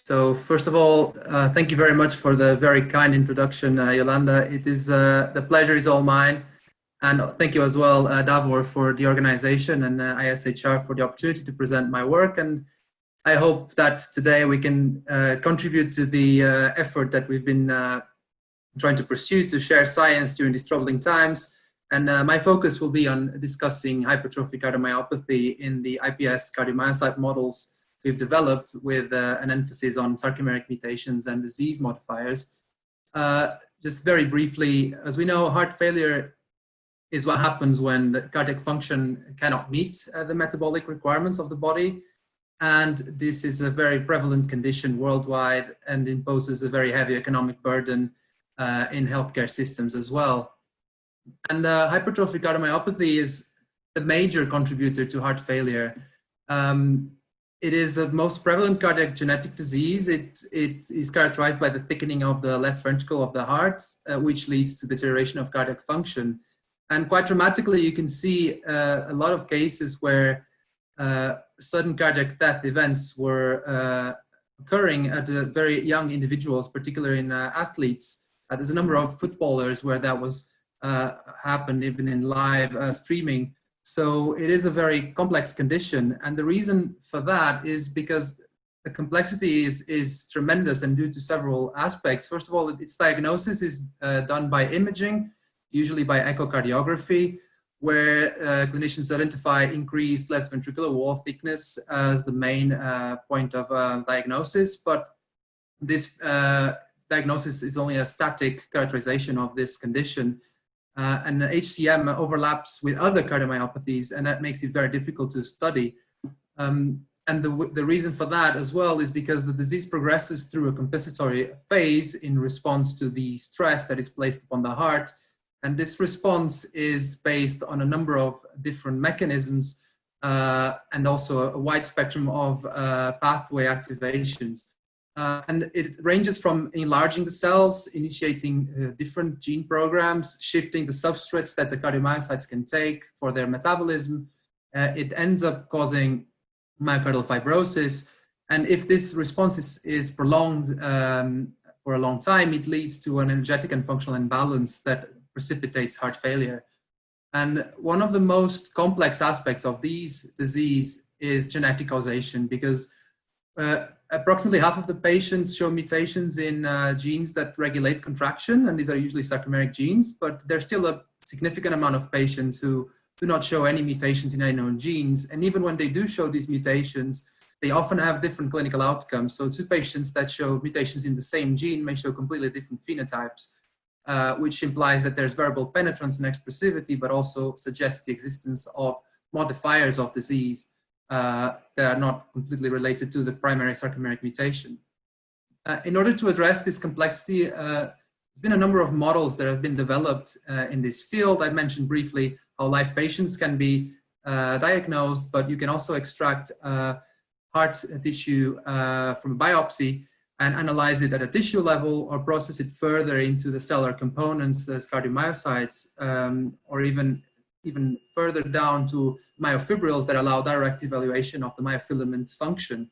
So first of all, thank you very much for the very kind introduction, Yolanda. It is the pleasure is all mine, and thank you as well, Davor, for the organization and ISHR for the opportunity to present my work. And I hope that today we can contribute to the effort that we've been trying to pursue to share science during these troubling times. And my focus will be on discussing hypertrophic cardiomyopathy in the hPsd-CMs models we've developed with an emphasis on sarcomeric mutations and disease modifiers. Just very briefly, as we know, heart failure is what happens when the cardiac function cannot meet the metabolic requirements of the body. And this is a very prevalent condition worldwide and imposes a very heavy economic burden in healthcare systems as well. And hypertrophic cardiomyopathy is a major contributor to heart failure. It is the most prevalent cardiac genetic disease. It is characterized by the thickening of the left ventricle of the heart, which leads to deterioration of cardiac function. And quite dramatically, you can see a lot of cases where sudden cardiac death events were occurring at very young individuals, particularly in athletes. There's a number of footballers where that was happened even in live streaming. So it is a very complex condition, and the reason for that is because the complexity is tremendous and due to several aspects. First of all, its diagnosis is done by imaging, usually by echocardiography, where clinicians identify increased left ventricular wall thickness as the main point of diagnosis, but this diagnosis is only a static characterization of this condition. And HCM overlaps with other cardiomyopathies, and that makes it very difficult to study. And the reason for that as well is because the disease progresses through a compensatory phase in response to the stress that is placed upon the heart. And this response is based on a number of different mechanisms and also a wide spectrum of pathway activations. And it ranges from enlarging the cells, initiating different gene programs, shifting the substrates that the cardiomyocytes can take for their metabolism. It ends up causing myocardial fibrosis. And if this response is prolonged for a long time, it leads to an energetic and functional imbalance that precipitates heart failure. And one of the most complex aspects of these disease is genetic causation, because approximately half of the patients show mutations in genes that regulate contraction, and these are usually sarcomeric genes, but there's still a significant amount of patients who do not show any mutations in any known genes. And even when they do show these mutations, they often have different clinical outcomes. So two patients that show mutations in the same gene may show completely different phenotypes, which implies that there's variable penetrance and expressivity, but also suggests the existence of modifiers of disease that are not completely related to the primary sarcomeric mutation. In order to address this complexity, there's been a number of models that have been developed in this field. I mentioned briefly how live patients can be diagnosed, but you can also extract heart tissue from a biopsy and analyze it at a tissue level, or process it further into the cellular components, the cardiomyocytes, or even further down to myofibrils that allow direct evaluation of the myofilament function.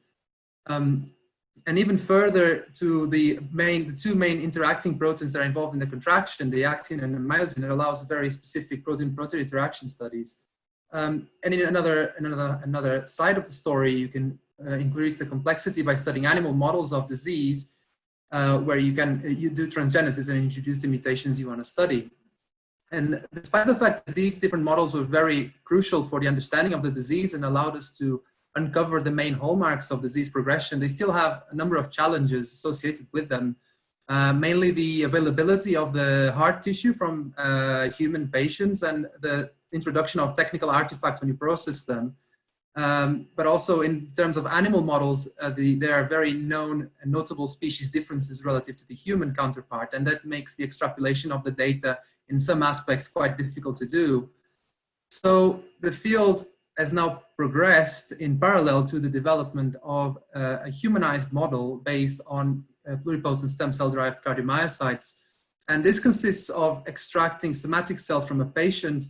And even further to the two main interacting proteins that are involved in the contraction, the actin and the myosin, it allows very specific protein-protein interaction studies. And in another side of the story, you can increase the complexity by studying animal models of disease, where you do transgenesis and introduce the mutations you want to study. And despite the fact that these different models were very crucial for the understanding of the disease and allowed us to uncover the main hallmarks of disease progression, they still have a number of challenges associated with them. Mainly the availability of the heart tissue from human patients and the introduction of technical artifacts when you process them. But also in terms of animal models, there are very known and notable species differences relative to the human counterpart, and that makes the extrapolation of the data in some aspects quite difficult to do. So the field has now progressed in parallel to the development of a humanized model based on pluripotent stem cell-derived cardiomyocytes. And this consists of extracting somatic cells from a patient,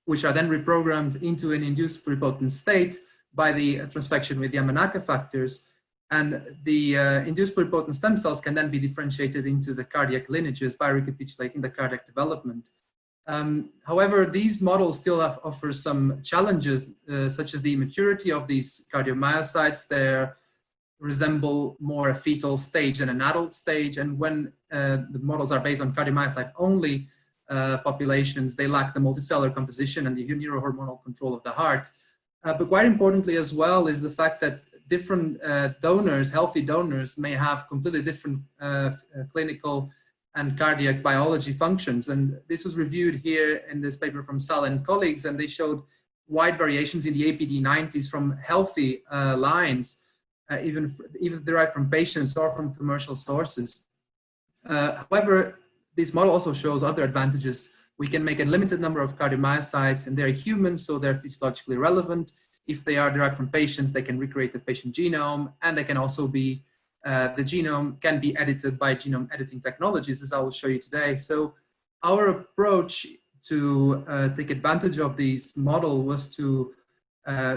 which are then reprogrammed into an induced pluripotent state by the transfection with Yamanaka factors. And the induced pluripotent stem cells can then be differentiated into the cardiac lineages by recapitulating the cardiac development. However, these models still offer some challenges, such as the immaturity of these cardiomyocytes. They resemble more a fetal stage than an adult stage. And when the models are based on cardiomyocyte only populations, they lack the multicellular composition and the neurohormonal control of the heart. But quite importantly as well is the fact that different donors, healthy donors, may have completely different clinical and cardiac biology functions. And this was reviewed here in this paper from Sal and colleagues, and they showed wide variations in the APD90s from healthy lines, even derived from patients or from commercial sources. However, this model also shows other advantages. We can make a limited number of cardiomyocytes, and they're human, so they're physiologically relevant. If they are derived from patients, they can recreate the patient genome, and they can also be the genome can be edited by genome editing technologies, as I will show you today. So our approach to take advantage of this model was to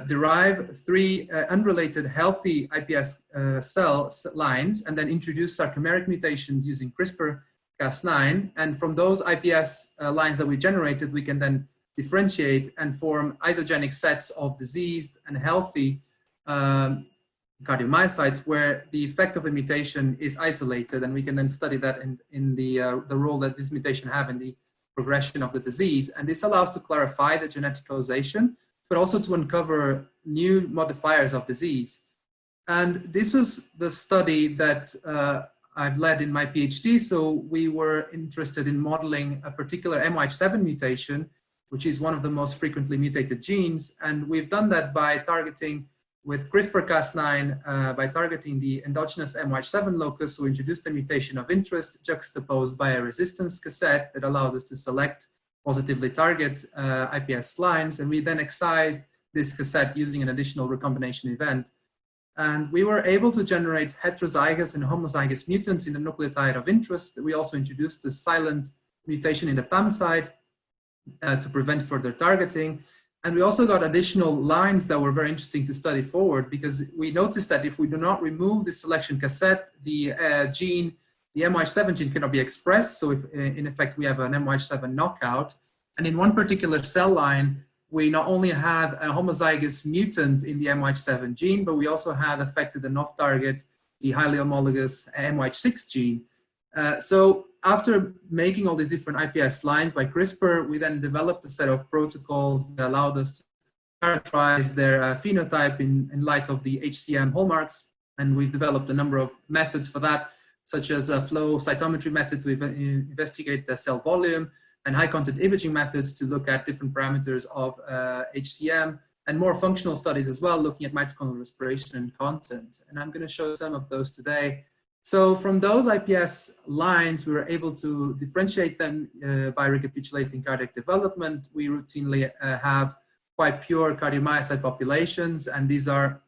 derive 3 unrelated healthy iPS cell lines and then introduce sarcomeric mutations using CRISPR-Cas9. And from those iPS lines that we generated, we can then differentiate and form isogenic sets of diseased and healthy cardiomyocytes where the effect of the mutation is isolated, and we can then study that in the role that this mutation have in the progression of the disease. And this allows to clarify the genetic causation, but also to uncover new modifiers of disease. And this was the study that I've led in my PhD. So we were interested in modeling a particular MYH7 mutation, which is one of the most frequently mutated genes. And we've done that by targeting with CRISPR-Cas9 by targeting the endogenous MYH7 locus. So we introduced a mutation of interest juxtaposed by a resistance cassette that allowed us to select positively target iPS lines. And we then excised this cassette using an additional recombination event. And we were able to generate heterozygous and homozygous mutants in the nucleotide of interest. We also introduced the silent mutation in the PAM site to prevent further targeting. And we also got additional lines that were very interesting to study forward, because we noticed that if we do not remove the selection cassette, the gene, the MYH7 gene cannot be expressed. So if in effect we have an MYH7 knockout. And in one particular cell line, we not only had a homozygous mutant in the MYH7 gene, but we also had affected an off-target, the highly homologous MYH6 gene. So after making all these different iPS lines by CRISPR, we then developed a set of protocols that allowed us to characterize their phenotype in light of the HCM hallmarks. And we've developed a number of methods for that, such as a flow cytometry method to investigate the cell volume, and high content imaging methods to look at different parameters of HCM, and more functional studies as well, looking at mitochondrial respiration and content. And I'm going to show some of those today. So from those iPS lines, we were able to differentiate them by recapitulating cardiac development. We routinely have quite pure cardiomyocyte populations, and these are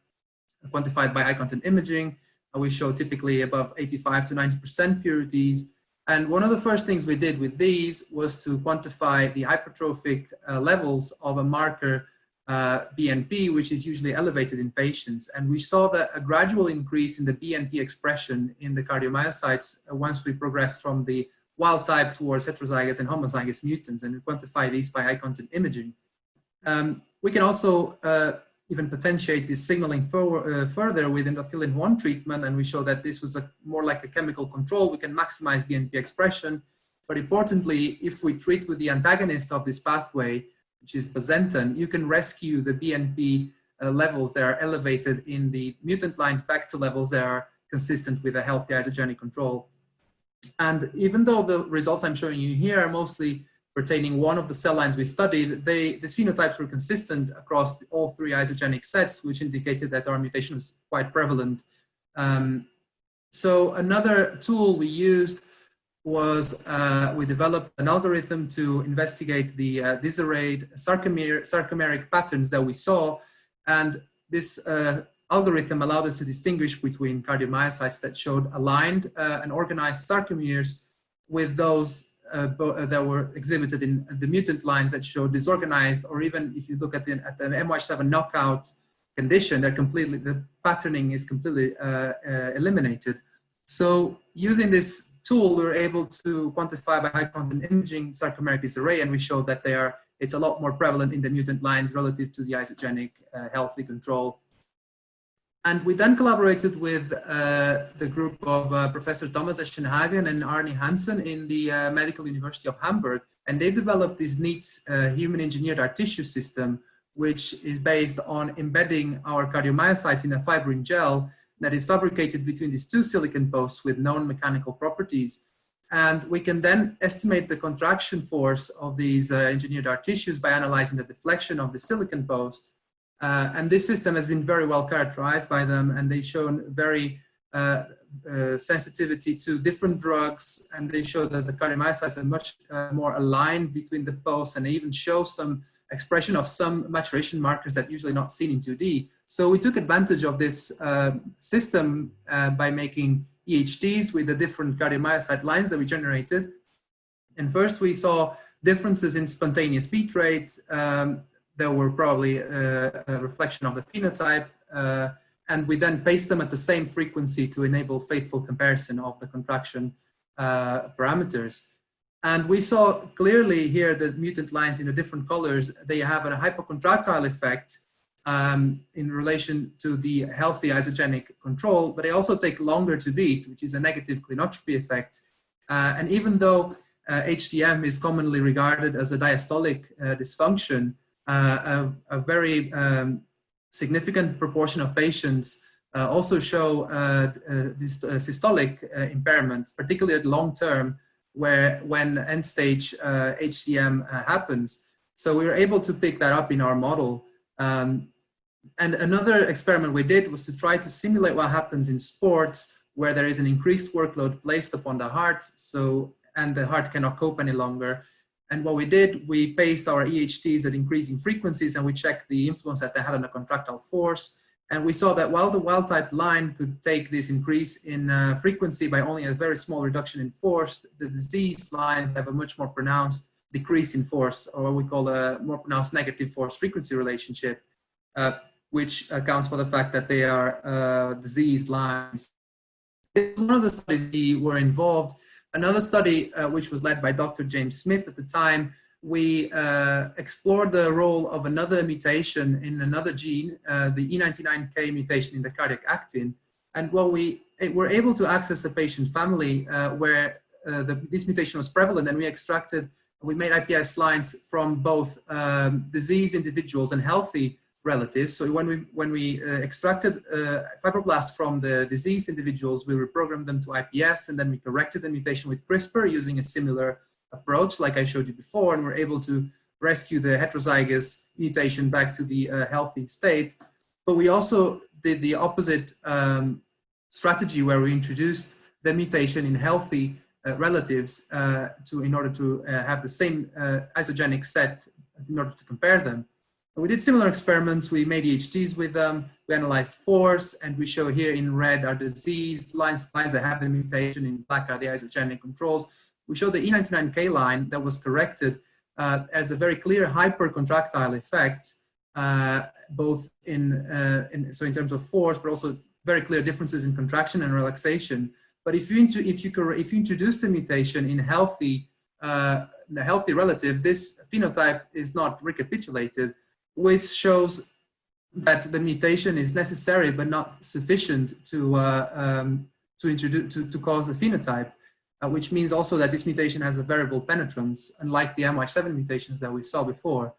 quantified by high content imaging. We show typically above 85 to 90% purities. And one of the first things we did with these was to quantify the hypertrophic levels of a marker BNP, which is usually elevated in patients. And we saw that a gradual increase in the BNP expression in the cardiomyocytes once we progressed from the wild type towards heterozygous and homozygous mutants, and we quantify these by high content imaging. We can also even potentiate this signaling further with endothelin-1 treatment, and we show that this was more like a chemical control. We can maximize BNP expression, but importantly, if we treat with the antagonist of this pathway, which is bazentan, you can rescue the BNP levels that are elevated in the mutant lines back to levels that are consistent with a healthy isogenic control. And even though the results I'm showing you here are mostly pertaining one of the cell lines we studied, these phenotypes were consistent across all 3 isogenic sets, which indicated that our mutation was quite prevalent. So another tool we used was we developed an algorithm to investigate the disarrayed sarcomeric patterns that we saw. And this algorithm allowed us to distinguish between cardiomyocytes that showed aligned and organized sarcomeres with those that were exhibited in the mutant lines that showed disorganized, or even if you look at the MYH7 knockout condition, the patterning is completely eliminated. So using this tool, we were able to quantify by high content imaging sarcomeric disarray, and we showed that it's a lot more prevalent in the mutant lines relative to the isogenic healthy control. And we then collaborated with the group of Professor Thomas Eschenhagen and Arne Hansen in the Medical University of Hamburg. And they developed this neat human engineered art tissue system, which is based on embedding our cardiomyocytes in a fibrin gel that is fabricated between these two silicon posts with known mechanical properties. And we can then estimate the contraction force of these engineered art tissues by analyzing the deflection of the silicon post. And this system has been very well characterized by them, and they've shown very sensitivity to different drugs, and they show that the cardiomyocytes are much more aligned between the posts, and they even show some expression of some maturation markers that usually not seen in 2D. So we took advantage of this system by making EHDs with the different cardiomyocyte lines that we generated. And first we saw differences in spontaneous beat rate. There were probably a reflection of the phenotype, and we then paced them at the same frequency to enable faithful comparison of the contraction parameters. And we saw clearly here the mutant lines in the different colors, they have a hypocontractile effect in relation to the healthy isogenic control, but they also take longer to beat, which is a negative clinotropy effect. And even though HCM is commonly regarded as a diastolic dysfunction, a very significant proportion of patients also show this systolic impairment, particularly at long term, when end-stage HCM happens. So we were able to pick that up in our model. And another experiment we did was to try to simulate what happens in sports where there is an increased workload placed upon the heart, and the heart cannot cope any longer. And what we did, we paced our EHTs at increasing frequencies, and we checked the influence that they had on the contractile force. And we saw that while the wild type line could take this increase in frequency by only a very small reduction in force, the diseased lines have a much more pronounced decrease in force, or what we call a more pronounced negative force frequency relationship, which accounts for the fact that they are diseased lines. In one of the studies we were involved, another study which was led by Dr. James Smith at the time, we explored the role of another mutation in another gene, the E99K mutation in the cardiac actin. And what we were able to access a patient family where this mutation was prevalent, and we made IPS lines from both diseased individuals and healthy relatives. So when we extracted fibroblasts from the diseased individuals, we reprogrammed them to IPS, and then we corrected the mutation with CRISPR using a similar approach like I showed you before, and we're able to rescue the heterozygous mutation back to the healthy state. But we also did the opposite strategy where we introduced the mutation in healthy relatives in order to have the same isogenic set in order to compare them. And we did similar experiments. We made EHTs with them. We analyzed force, and we show here in red are diseased lines that have the mutation, in black are the isogenic controls. We show the E99K line that was corrected as a very clear hypercontractile effect, both in terms of force, but also very clear differences in contraction and relaxation. But if you introduce the mutation in the healthy relative, this phenotype is not recapitulated, which shows that the mutation is necessary but not sufficient to cause the phenotype. Which means also that this mutation has a variable penetrance, unlike the MY7 mutations that we saw before.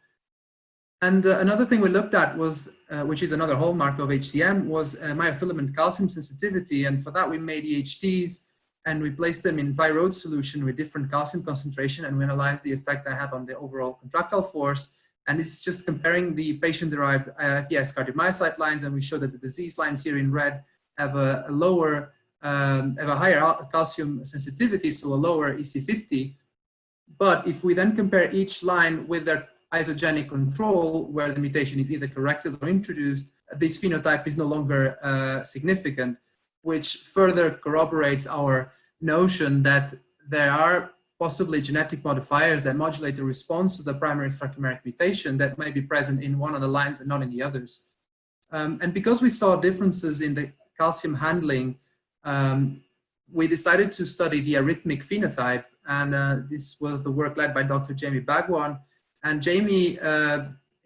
And another thing we looked at was, which is another hallmark of HCM, was myofilament calcium sensitivity. And for that, we made EHTs, and we placed them in Virode solution with different calcium concentration, and we analyzed the effect that had on the overall contractile force. And it's just comparing the patient-derived IPS cardiomyocyte lines, and we show that the disease lines here in red have a higher calcium sensitivity, so a lower EC50. But if we then compare each line with their isogenic control, where the mutation is either corrected or introduced, this phenotype is no longer significant, which further corroborates our notion that there are possibly genetic modifiers that modulate the response to the primary sarcomeric mutation that may be present in one of the lines and not in the others. And because we saw differences in the calcium handling, we decided to study the arrhythmic phenotype. And this was the work led by Dr. Jamie Bagwan. And Jamie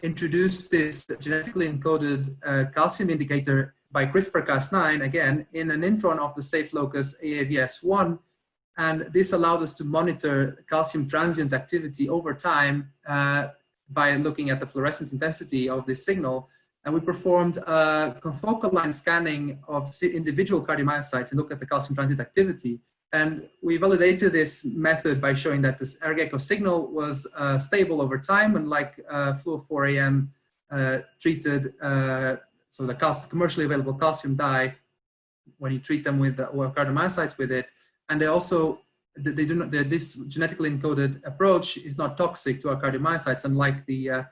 introduced this genetically encoded calcium indicator by CRISPR-Cas9, again, in an intron of the safe locus AAVS1. And this allowed us to monitor calcium transient activity over time by looking at the fluorescent intensity of this signal. And we performed confocal line scanning of individual cardiomyocytes and looked at the calcium transient activity. And we validated this method by showing that this erg-echo signal was stable over time, unlike fluo4AM treated, so the commercially available calcium dye, when you treat them with cardiomyocytes with it. And they also, this genetically encoded approach is not toxic to our cardiomyocytes, unlike the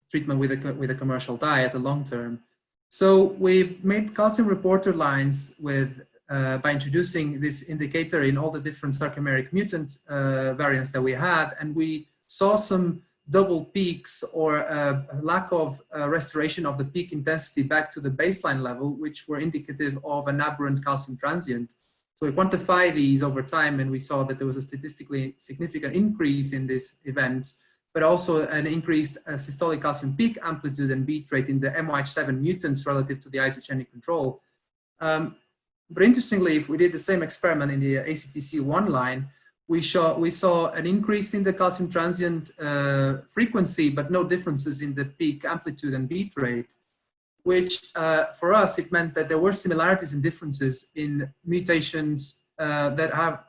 treatment with a commercial dye at the long term. So we made calcium reporter lines with by introducing this indicator in all the different sarcomeric mutant variants that we had, and we saw some double peaks or a lack of restoration of the peak intensity back to the baseline level, which were indicative of an aberrant calcium transient. So we quantify these over time, and we saw that there was a statistically significant increase in these events, but also an increased systolic calcium peak amplitude and beat rate in the MYH7 mutants relative to the isogenic control. But interestingly, if we did the same experiment in the ACTC1 line, we saw an increase in the calcium transient frequency, but no differences in the peak amplitude and beat rate, which for us, it meant that there were similarities and differences in mutations that have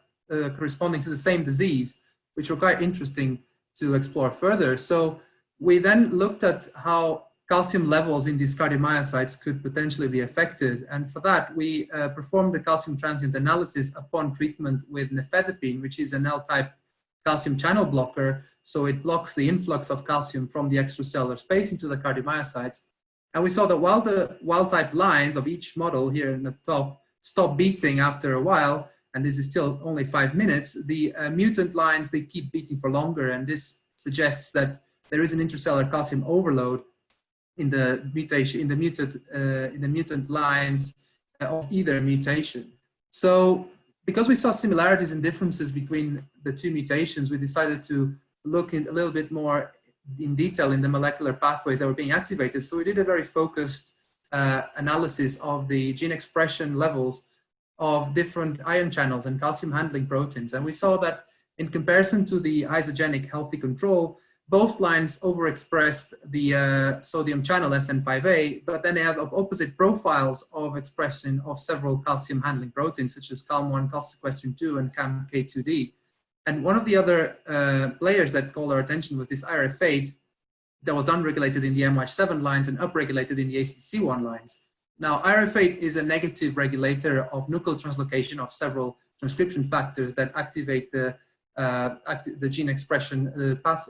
corresponding to the same disease, which were quite interesting to explore further. So we then looked at how calcium levels in these cardiomyocytes could potentially be affected. And for that, we performed the calcium transient analysis upon treatment with nifedipine, which is an L-type calcium channel blocker. So it blocks the influx of calcium from the extracellular space into the cardiomyocytes. And we saw that while the wild-type lines of each model here in the top stop beating after a while, and this is still only 5 minutes, the mutant lines, they keep beating for longer. And this suggests that there is an intracellular calcium overload in the mutation, in the mutant lines of either mutation. So because we saw similarities and differences between the two mutations, we decided to look in a little bit more in detail in the molecular pathways that were being activated. So we did a very focused analysis of the gene expression levels of different ion channels and calcium handling proteins. And we saw that in comparison to the isogenic healthy control, both lines overexpressed the sodium channel SN5A, but then they had opposite profiles of expression of several calcium handling proteins, such as CALM1, calsequestrin 2, and CAMK2D. And one of the other players that called our attention was this IRF8 that was downregulated in the MYH7 lines and upregulated in the ACTC1 lines. Now, IRF8 is a negative regulator of nuclear translocation of several transcription factors that activate the gene expression path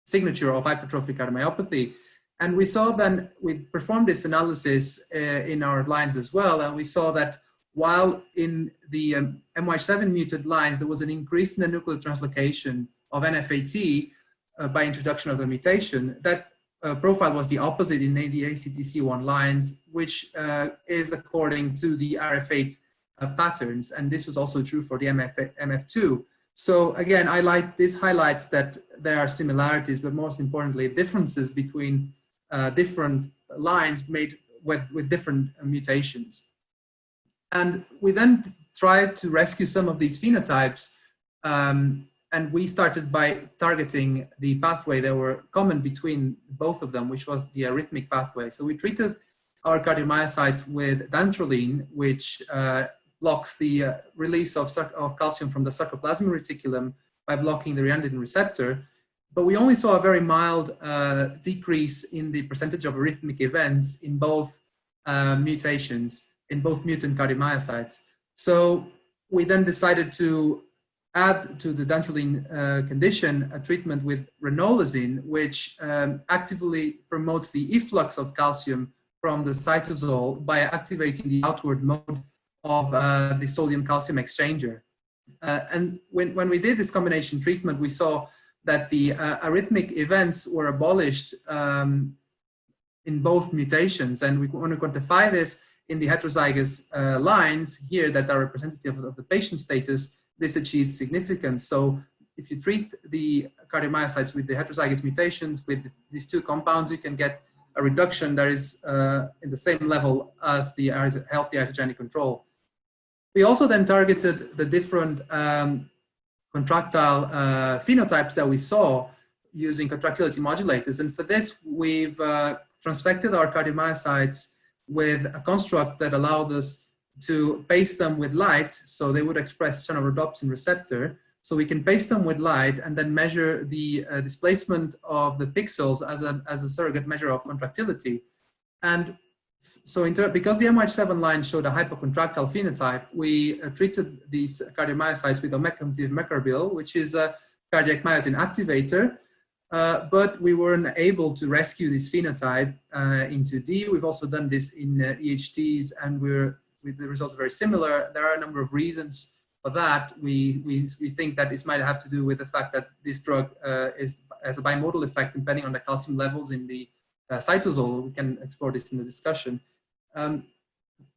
signature of hypertrophic cardiomyopathy. And we saw then, we performed this analysis in our lines as well, and we saw that while in the MYH7 mutant lines, there was an increase in the nuclear translocation of NF-AT by introduction of the mutation, that profile was the opposite in the ACTC1 lines, which is according to the RF8 patterns. And this was also true for the MF2. So again, this highlights that there are similarities, but most importantly, differences between different lines made with different mutations. And we then tried to rescue some of these phenotypes, and we started by targeting the pathway that were common between both of them, which was the arrhythmic pathway. So we treated our cardiomyocytes with dantrolene, which blocks the release of calcium from the sarcoplasmic reticulum by blocking the ryanodine receptor. But we only saw a very mild decrease in the percentage of arrhythmic events in both mutations, in both mutant cardiomyocytes. So we then decided to add to the dantrolene condition a treatment with ranolazine, which actively promotes the efflux of calcium from the cytosol by activating the outward mode of the sodium calcium exchanger. And when we did this combination treatment, we saw that the arrhythmic events were abolished in both mutations. And we want to quantify this in the heterozygous lines here that are representative of the patient status. This achieved significance. So if you treat the cardiomyocytes with the heterozygous mutations with these two compounds, you can get a reduction that is in the same level as the healthy isogenic control. We also then targeted the different contractile phenotypes that we saw using contractility modulators. And for this, we've transfected our cardiomyocytes with a construct that allowed us to paste them with light, so they would express channel rhodopsin receptor. So we can paste them with light and then measure the displacement of the pixels as a surrogate measure of contractility. And so because the MYH7 line showed a hypocontractile phenotype, we treated these cardiomyocytes with omecamtiv mecarbil, which is a cardiac myosin activator, but we weren't able to rescue this phenotype in 2D. We've also done this in EHTs, and the results are very similar. There are a number of reasons for that. We think that this might have to do with the fact that this drug has a bimodal effect depending on the calcium levels in the cytosol. We can explore this in the discussion. And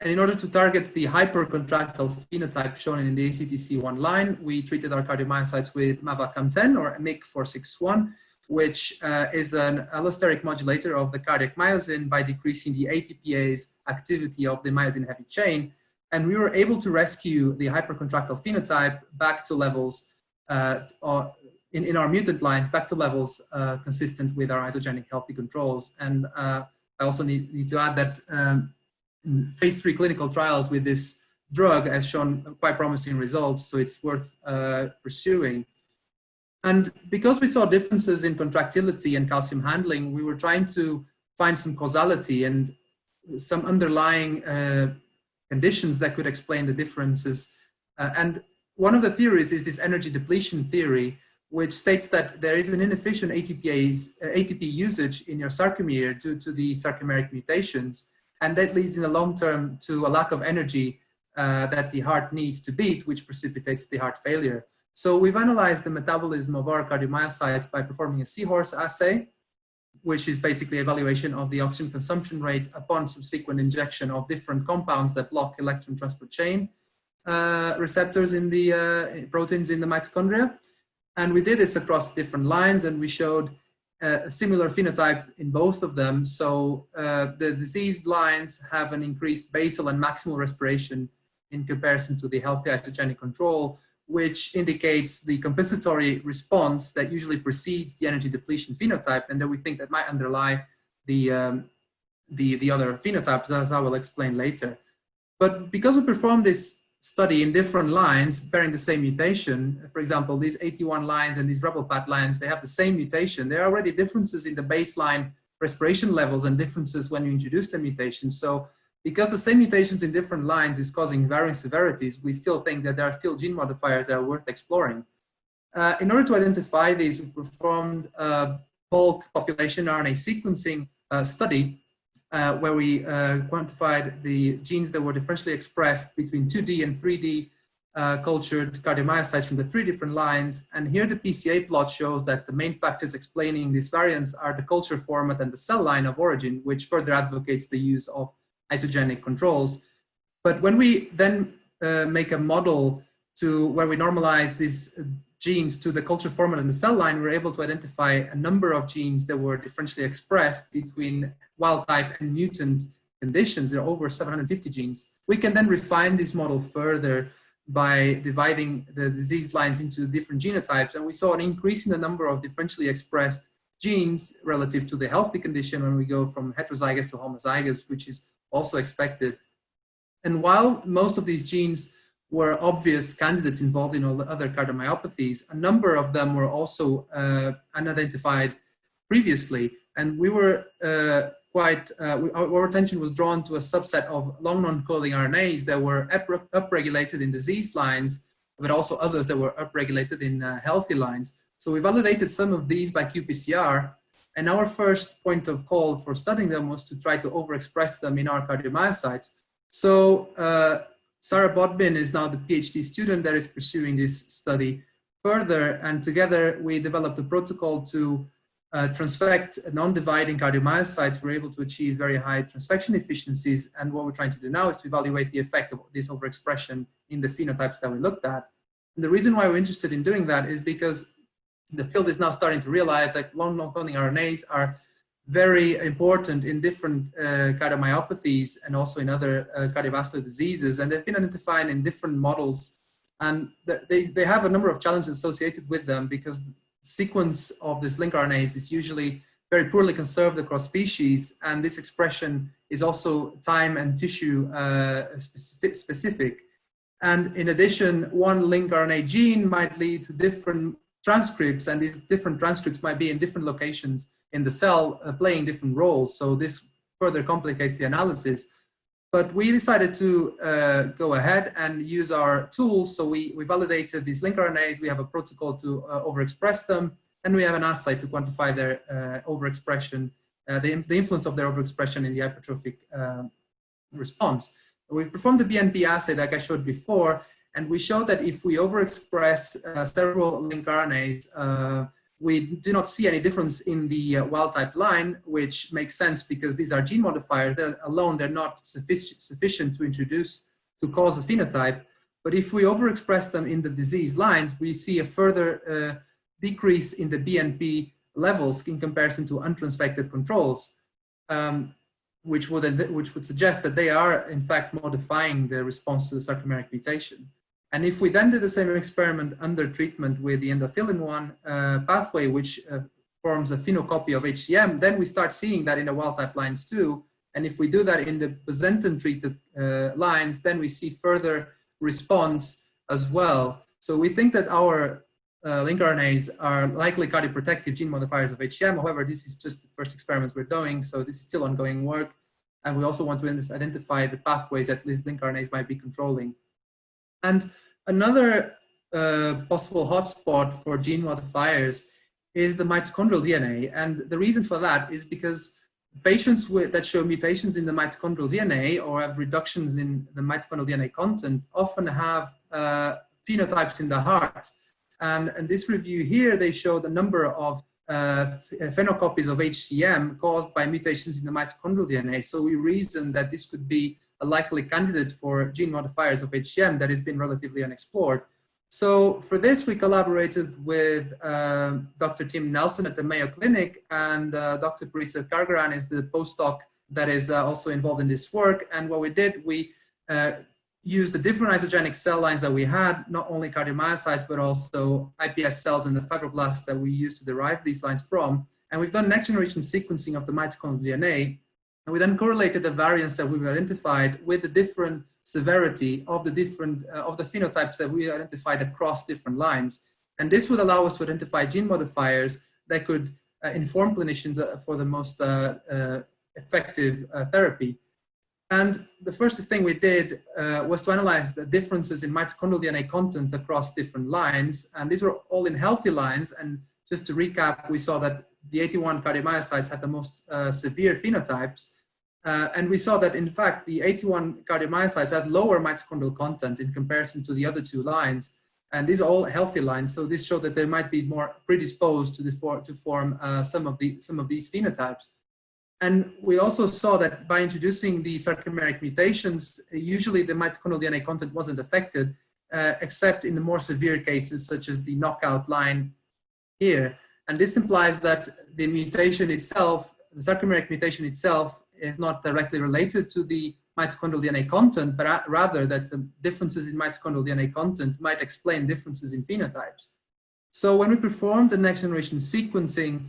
in order to target the hypercontractile phenotype shown in the ACTC1 line, we treated our cardiomyocytes with mavacam10 or MIC461, which is an allosteric modulator of the cardiac myosin by decreasing the ATPase activity of the myosin heavy chain. And we were able to rescue the hypercontractile phenotype back to levels in our mutant lines, back to levels consistent with our isogenic healthy controls. And I also need to add that phase 3 clinical trials with this drug has shown quite promising results, so it's worth pursuing. And because we saw differences in contractility and calcium handling, we were trying to find some causality and some underlying conditions that could explain the differences. And one of the theories is this energy depletion theory, which states that there is an inefficient ATP usage in your sarcomere due to the sarcomeric mutations. And that leads in the long term to a lack of energy that the heart needs to beat, which precipitates the heart failure. So we've analyzed the metabolism of our cardiomyocytes by performing a Seahorse assay, which is basically evaluation of the oxygen consumption rate upon subsequent injection of different compounds that block electron transport chain receptors in the proteins in the mitochondria. And we did this across different lines, and we showed a similar phenotype in both of them. So the diseased lines have an increased basal and maximal respiration in comparison to the healthy isogenic control, which indicates the compensatory response that usually precedes the energy depletion phenotype, and that we think that might underlie the other phenotypes, as I will explain later. But because we performed this study in different lines bearing the same mutation, for example, these 81 lines and these RebelPat lines, they have the same mutation. There are already differences in the baseline respiration levels and differences when you introduce the mutation. So because the same mutations in different lines is causing varying severities, we still think that there are still gene modifiers that are worth exploring. In order to identify these, we performed a bulk population RNA sequencing study where we quantified the genes that were differentially expressed between 2D and 3D cultured cardiomyocytes from the 3 different lines. And here the PCA plot shows that the main factors explaining this variance are the culture format and the cell line of origin, which further advocates the use of isogenic controls. But when we then make a model to where we normalize these genes to the culture format and the cell line, we're able to identify a number of genes that were differentially expressed between wild type and mutant conditions. There are over 750 genes. We can then refine this model further by dividing the diseased lines into different genotypes. And we saw an increase in the number of differentially expressed genes relative to the healthy condition when we go from heterozygous to homozygous, which is also expected. And while most of these genes were obvious candidates involved in all the other cardiomyopathies, a number of them were also unidentified previously. And we were our attention was drawn to a subset of long non-coding RNAs that were upregulated in diseased lines, but also others that were upregulated in healthy lines. So we validated some of these by qPCR, and our first point of call for studying them was to try to overexpress them in our cardiomyocytes. So Sarah Bodbin is now the PhD student that is pursuing this study further, and together we developed a protocol to transfect non-dividing cardiomyocytes, we're able to achieve very high transfection efficiencies. And what we're trying to do now is to evaluate the effect of this overexpression in the phenotypes that we looked at. And the reason why we're interested in doing that is because the field is now starting to realize that long non-cloning RNAs are very important in different cardiomyopathies and also in other cardiovascular diseases. And they've been identified in different models. And they have a number of challenges associated with them because sequence of this lncRNAs is usually very poorly conserved across species, and this expression is also time and tissue specific. And in addition, one lncRNA gene might lead to different transcripts, and these different transcripts might be in different locations in the cell, playing different roles. So this further complicates the analysis. But we decided to go ahead and use our tools. So we validated these lncRNAs. We have a protocol to overexpress them, and we have an assay to quantify their overexpression, the influence of their overexpression in the hypertrophic response. We performed the BNP assay like I showed before, and we showed that if we overexpress several lncRNAs, we do not see any difference in the wild type line, which makes sense because these are gene modifiers. They're not sufficient to cause a phenotype. But if we overexpress them in the disease lines, we see a further decrease in the BNP levels in comparison to untransfected controls, which would suggest that they are in fact modifying the response to the sarcomeric mutation. And if we then do the same experiment under treatment with the endothelin-1 pathway, which forms a phenocopy of HCM, then we start seeing that in the wild type lines too. And if we do that in the Bosentan treated lines, then we see further response as well. So we think that our lncRNAs are likely cardioprotective gene modifiers of HCM. However, this is just the first experiments we're doing, so this is still ongoing work. And we also want to identify the pathways that these lncRNAs might be controlling. And another possible hotspot for gene modifiers is the mitochondrial DNA. And the reason for that is because patients that show mutations in the mitochondrial DNA or have reductions in the mitochondrial DNA content often have phenotypes in the heart. And in this review here, they show the number of phenocopies of HCM caused by mutations in the mitochondrial DNA. So we reason that this could be a likely candidate for gene modifiers of HCM that has been relatively unexplored. So for this, we collaborated with Dr. Tim Nelson at the Mayo Clinic, and Dr. Parisa Kargaran is the postdoc that is also involved in this work. And what we did, we used the different isogenic cell lines that we had, not only cardiomyocytes, but also iPS cells and the fibroblasts that we used to derive these lines from. And we've done next generation sequencing of the mitochondrial DNA. And we then correlated the variants that we've identified with the different severity of the different of the phenotypes that we identified across different lines. And this would allow us to identify gene modifiers that could inform clinicians for the most effective therapy. And the first thing we did was to analyze the differences in mitochondrial DNA content across different lines. And these were all in healthy lines. And just to recap, we saw that the 81 cardiomyocytes had the most severe phenotypes. And we saw that, in fact, the 81 cardiomyocytes had lower mitochondrial content in comparison to the other two lines. And these are all healthy lines. So this showed that they might be more predisposed to form some of these phenotypes. And we also saw that by introducing the sarcomeric mutations, usually the mitochondrial DNA content wasn't affected, except in the more severe cases, such as the knockout line here. And this implies that the mutation itself, the sarcomeric mutation itself, is not directly related to the mitochondrial DNA content, but rather that the differences in mitochondrial DNA content might explain differences in phenotypes. So when we performed the next generation sequencing,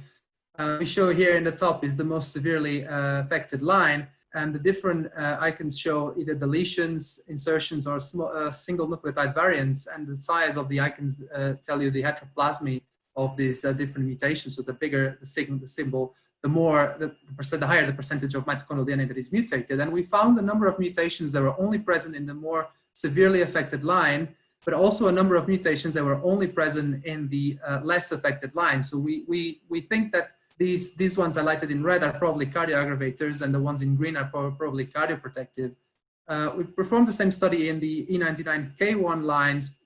we show here in the top is the most severely affected line, and the different icons show either deletions, insertions, or single nucleotide variants, and the size of the icons tell you the heteroplasmy of these different mutations. So the bigger the symbol, the higher the percentage of mitochondrial DNA that is mutated. And we found a number of mutations that were only present in the more severely affected line, but also a number of mutations that were only present in the less affected line. So we think that these ones highlighted in red are probably cardioaggravators, and the ones in green are probably cardioprotective. We performed the same study in the E99K1 lines,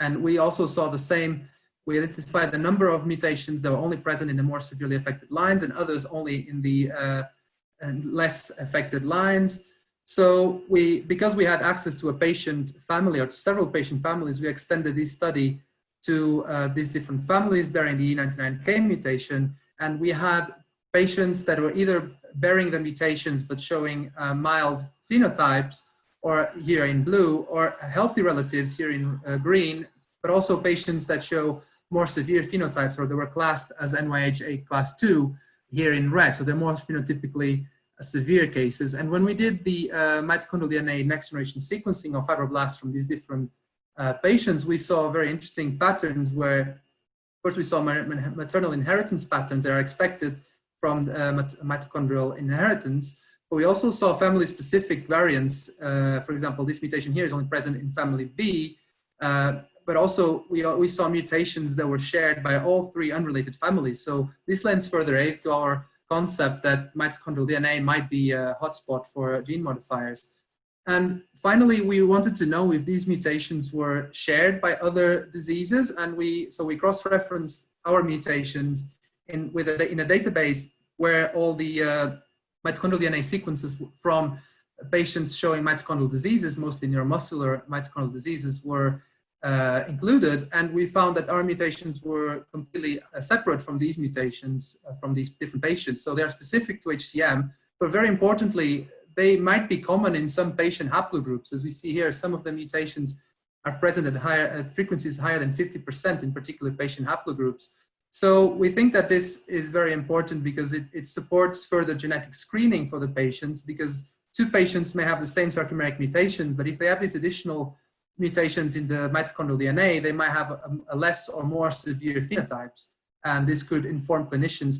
and we also saw the same We identified the number of mutations that were only present in the more severely affected lines and others only in the less affected lines. So because we had access to a patient family or to several patient families, we extended this study to these different families bearing the E99K mutation. And we had patients that were either bearing the mutations but showing mild phenotypes, or here in blue, or healthy relatives here in green, but also patients that show more severe phenotypes, or they were classed as NYHA class 2 here in red. So they're more phenotypically severe cases. And when we did the mitochondrial DNA next generation sequencing of fibroblasts from these different patients, we saw very interesting patterns where, first we saw maternal inheritance patterns that are expected from mitochondrial inheritance, but we also saw family-specific variants. For example, this mutation here is only present in family B, but also we saw mutations that were shared by all 3 unrelated families. So this lends further aid to our concept that mitochondrial DNA might be a hotspot for gene modifiers. And finally, we wanted to know if these mutations were shared by other diseases, and so we cross-referenced our mutations in a database where all the mitochondrial DNA sequences from patients showing mitochondrial diseases, mostly neuromuscular mitochondrial diseases, were included, and we found that our mutations were completely separate from these mutations from these different patients. So they are specific to HCM, but very importantly, they might be common in some patient haplogroups. As we see here, some of the mutations are present at frequencies higher than 50% in particular patient haplogroups. So we think that this is very important because it supports further genetic screening for the patients, because 2 patients may have the same sarcomeric mutation, but if they have these additional mutations in the mitochondrial DNA, they might have a less or more severe phenotypes. And this could inform clinicians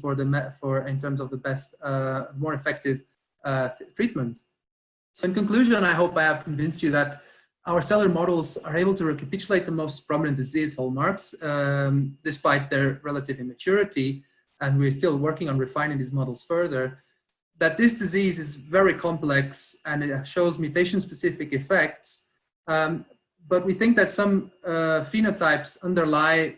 in terms of the best, more effective treatment. So in conclusion, I hope I have convinced you that our cellular models are able to recapitulate the most prominent disease hallmarks, despite their relative immaturity, and we're still working on refining these models further, that this disease is very complex and it shows mutation-specific effects, but we think that some phenotypes underlie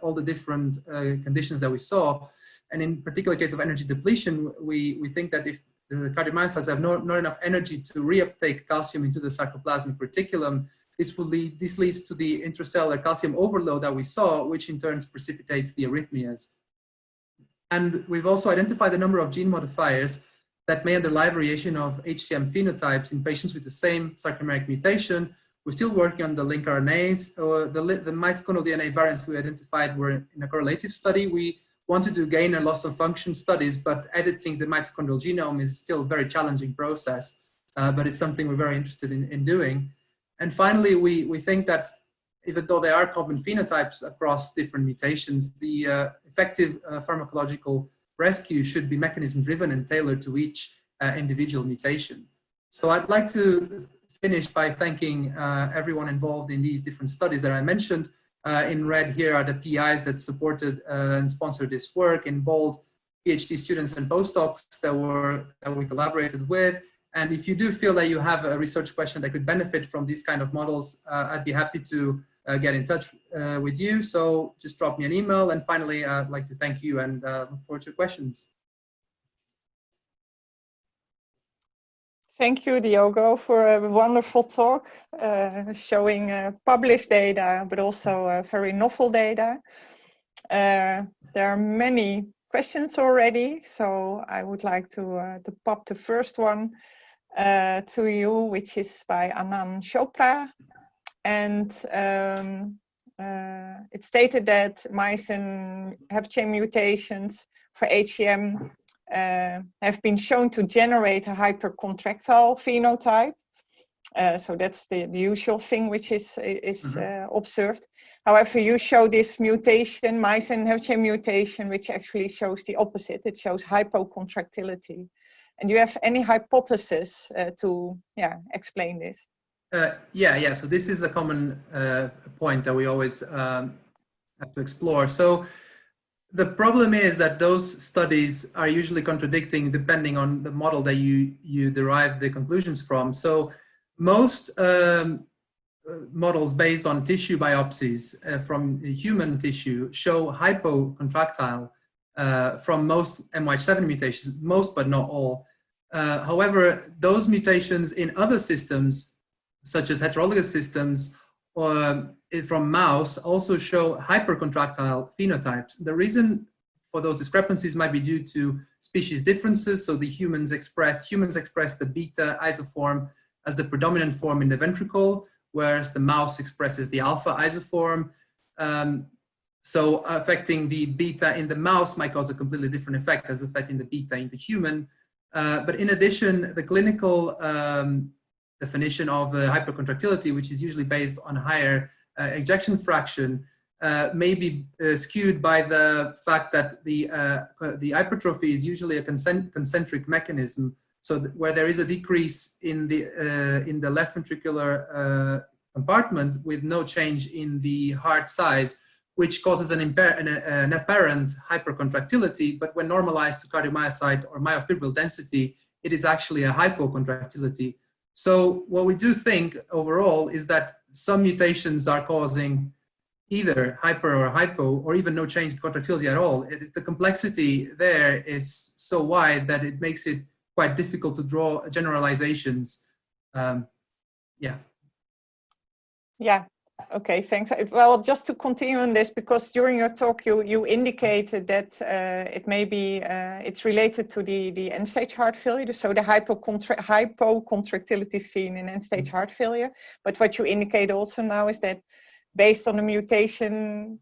all the different conditions that we saw, and in particular case of energy depletion, we think that if the cardiomyocytes have not enough energy to reuptake calcium into the sarcoplasmic reticulum, this leads to the intracellular calcium overload that we saw, which in turn precipitates the arrhythmias. And we've also identified a number of gene modifiers that may underlie variation of HCM phenotypes in patients with the same sarcomeric mutation. We're still working on the lncRNAs, or the mitochondrial DNA variants we identified were in a correlative study. We wanted to gain a loss of function studies, but editing the mitochondrial genome is still a very challenging process, but it's something we're very interested in doing. And finally, we think that even though there are common phenotypes across different mutations, the effective pharmacological rescue should be mechanism driven and tailored to each individual mutation. So I'd like to finish by thanking everyone involved in these different studies that I mentioned. In red here are the PIs that supported and sponsored this work. In bold, PhD students and postdocs that we collaborated with. And if you do feel that you have a research question that could benefit from these kind of models, I'd be happy to get in touch with you. So just drop me an email. And finally, I'd like to thank you and look forward to your questions. Thank you, Diogo, for a wonderful talk, showing published data, but also very novel data. There are many questions already, so I would like to pop the first one to you, which is by Anand Chopra. And it stated that mice and heavy chain mutations for HCM have been shown to generate a hypercontractile phenotype. So that's the usual thing which is observed. However, you show this mutation, myosin heavy chain mutation, which actually shows the opposite. It shows hypocontractility. And do you have any hypothesis to explain this? Yeah. So this is a common point that we always have to explore. So the problem is that those studies are usually contradicting depending on the model that you derive the conclusions from. So most models based on tissue biopsies from human tissue show hypocontractile from most MYH7 mutations, most but not all. However, those mutations in other systems, such as heterologous systems or from mouse, also show hypercontractile phenotypes. The reason for those discrepancies might be due to species differences. So the humans express the beta isoform as the predominant form in the ventricle, whereas the mouse expresses the alpha isoform. So affecting the beta in the mouse might cause a completely different effect as affecting the beta in the human. But in addition, the clinical definition of hypercontractility, which is usually based on higher ejection fraction, may be skewed by the fact that the hypertrophy is usually a concentric mechanism. So where there is a decrease in the left ventricular compartment with no change in the heart size, which causes an apparent hypercontractility, but when normalized to cardiomyocyte or myofibril density, it is actually a hypocontractility. So what we do think overall is that some mutations are causing either hyper or hypo, or even no change in contractility at all. The complexity there is so wide that it makes it quite difficult to draw generalizations. Yeah. Yeah. Okay, thanks. Well, just to continue on this, because during your talk you indicated that it may be it's related to the end-stage heart failure, so the hypocontractility seen in end-stage heart failure. But what you indicate also now is that based on the mutation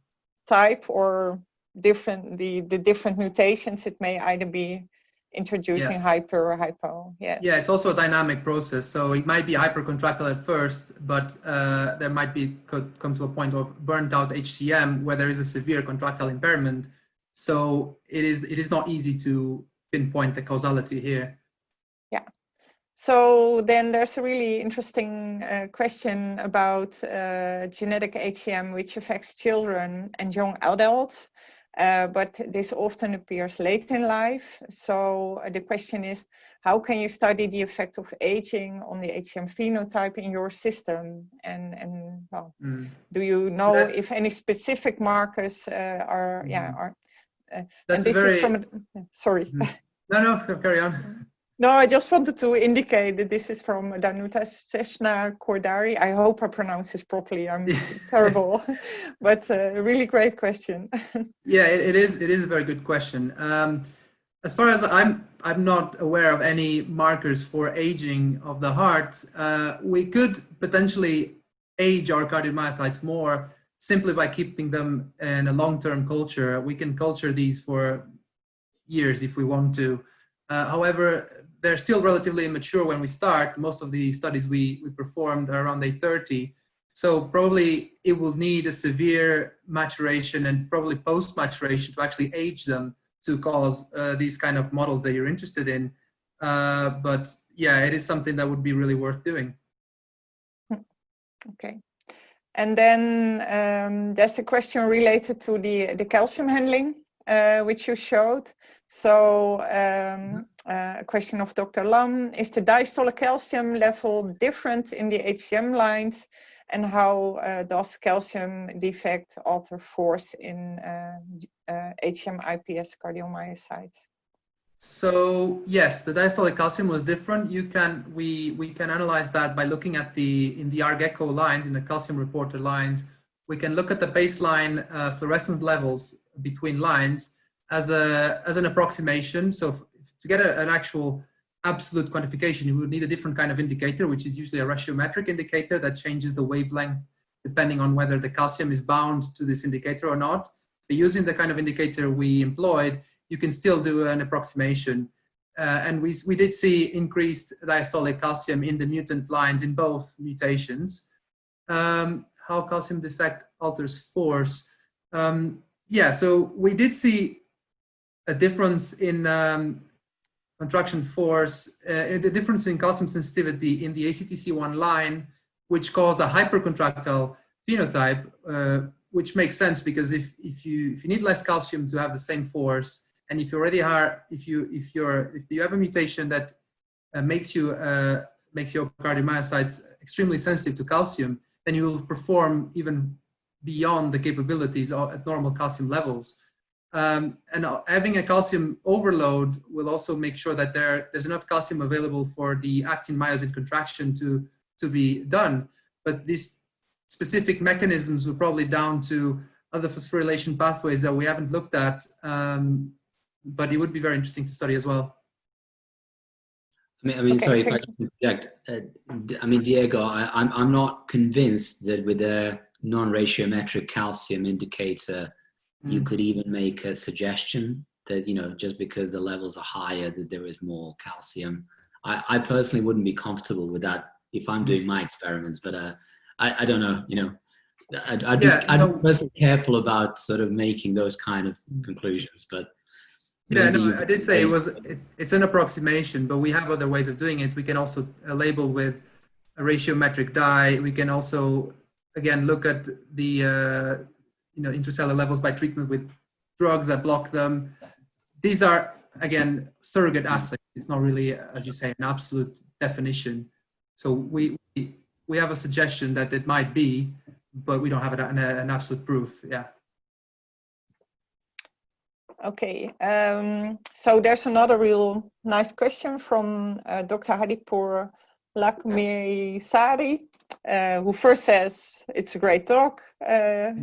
type or the different mutations, it may either be introducing hyper or hypo. Yeah. Yeah, it's also a dynamic process. So it might be hypercontractile at first, but there might come to a point of burnt out HCM where there is a severe contractile impairment. So it is not easy to pinpoint the causality here. Yeah. So then there's a really interesting question about genetic HCM, which affects children and young adults. But this often appears late in life. So the question is, how can you study the effect of aging on the HCM phenotype in your system? And well, do you know if any specific markers are? That's and this is from. Sorry. No, carry on. No, I just wanted to indicate that this is from Danuta Seshna Kordari. I hope I pronounce this properly. I'm terrible, but a really great question. Yeah, it is a very good question. As far as I'm not aware of any markers for aging of the heart. We could potentially age our cardiomyocytes more simply by keeping them in a long-term culture. We can culture these for years if we want to. However, they're still relatively immature when we start. Most of the studies we performed are around day 30. So probably it will need a severe maturation and probably post-maturation to actually age them to cause these kind of models that you're interested in. But yeah, it is something that would be really worth doing. Okay. And then there's a question related to the calcium handling, which you showed. So a question of Dr. Lam, is the diastolic calcium level different in the HCM lines, and how does calcium defect alter force in HCM iPS cardiomyocytes? So yes, the diastolic calcium was different. We can analyze that by looking at in the RGECO lines, in the calcium reporter lines. We can look at the baseline fluorescent levels between lines as an approximation. So to get an actual absolute quantification, you would need a different kind of indicator, which is usually a ratiometric indicator that changes the wavelength depending on whether the calcium is bound to this indicator or not. But using the kind of indicator we employed, you can still do an approximation. And we did see increased diastolic calcium in the mutant lines in both mutations. How calcium defect alters force. Yeah, so we did see a difference in contraction force, the difference in calcium sensitivity in the ACTC1 line, which caused a hypercontractile phenotype, which makes sense because if you need less calcium to have the same force, and if you already are, if you have a mutation that makes your cardiomyocytes extremely sensitive to calcium, then then you will perform even beyond the capabilities at normal calcium levels. And having a calcium overload will also make sure that there's enough calcium available for the actin-myosin contraction to be done. But these specific mechanisms will probably down to other phosphorylation pathways that we haven't looked at, but it would be very interesting to study as well. I mean, Okay, sorry if I can interject. I mean, Diego, I'm not convinced that with a non-ratiometric calcium indicator, you could even make a suggestion that, you know, just because the levels are higher, that there is more calcium. I personally wouldn't be comfortable with that if I'm doing my experiments, but I don't know, you know, I'd be personally careful about sort of making those kind of conclusions, but yeah, no, I did say it's an approximation, but we have other ways of doing it. We can also label with a ratiometric dye. We can also, again, look at the intracellular levels by treatment with drugs that block them. These are, again, surrogate assays. It's not really, as you say, an absolute definition. So we have a suggestion that it might be, but we don't have an absolute proof. Yeah. Okay, so there's another real nice question from Dr. Hadipour Lakmeisari, who first says it's a great talk,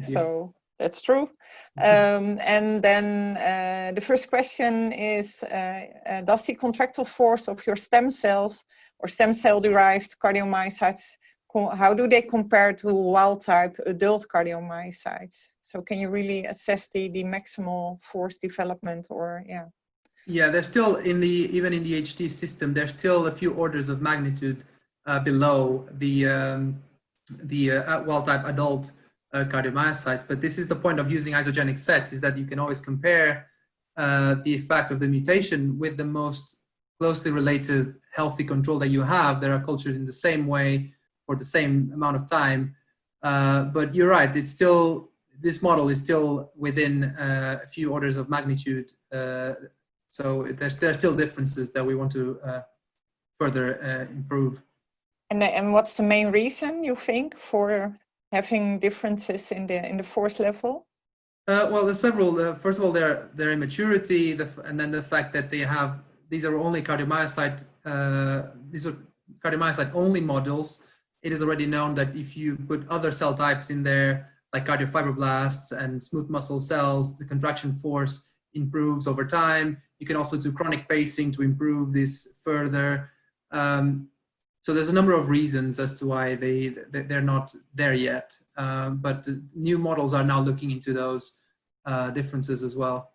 so that's true. And then the first question is, does the contractile force of your stem cells or stem cell-derived cardiomyocytes, how do they compare to wild-type adult cardiomyocytes? So can you really assess the maximal force development, or Yeah, there's still even in the HT system, there's still a few orders of magnitude below the wild-type adult cardiomyocytes. But this is the point of using isogenic sets, is that you can always compare the effect of the mutation with the most closely related healthy control that you have that are cultured in the same way for the same amount of time. But you're right, it's still, this model is still within a few orders of magnitude. So there's still differences that we want to further improve. And what's the main reason, you think, for having differences in the force level? Well, there's several. First of all, their immaturity, and then the fact that these are only cardiomyocyte only models. It is already known that if you put other cell types in there, like cardiofibroblast and smooth muscle cells, the contraction force improves over time. You can also do chronic pacing to improve this further. So there's a number of reasons as to why they're not there yet. But the new models are now looking into those differences as well.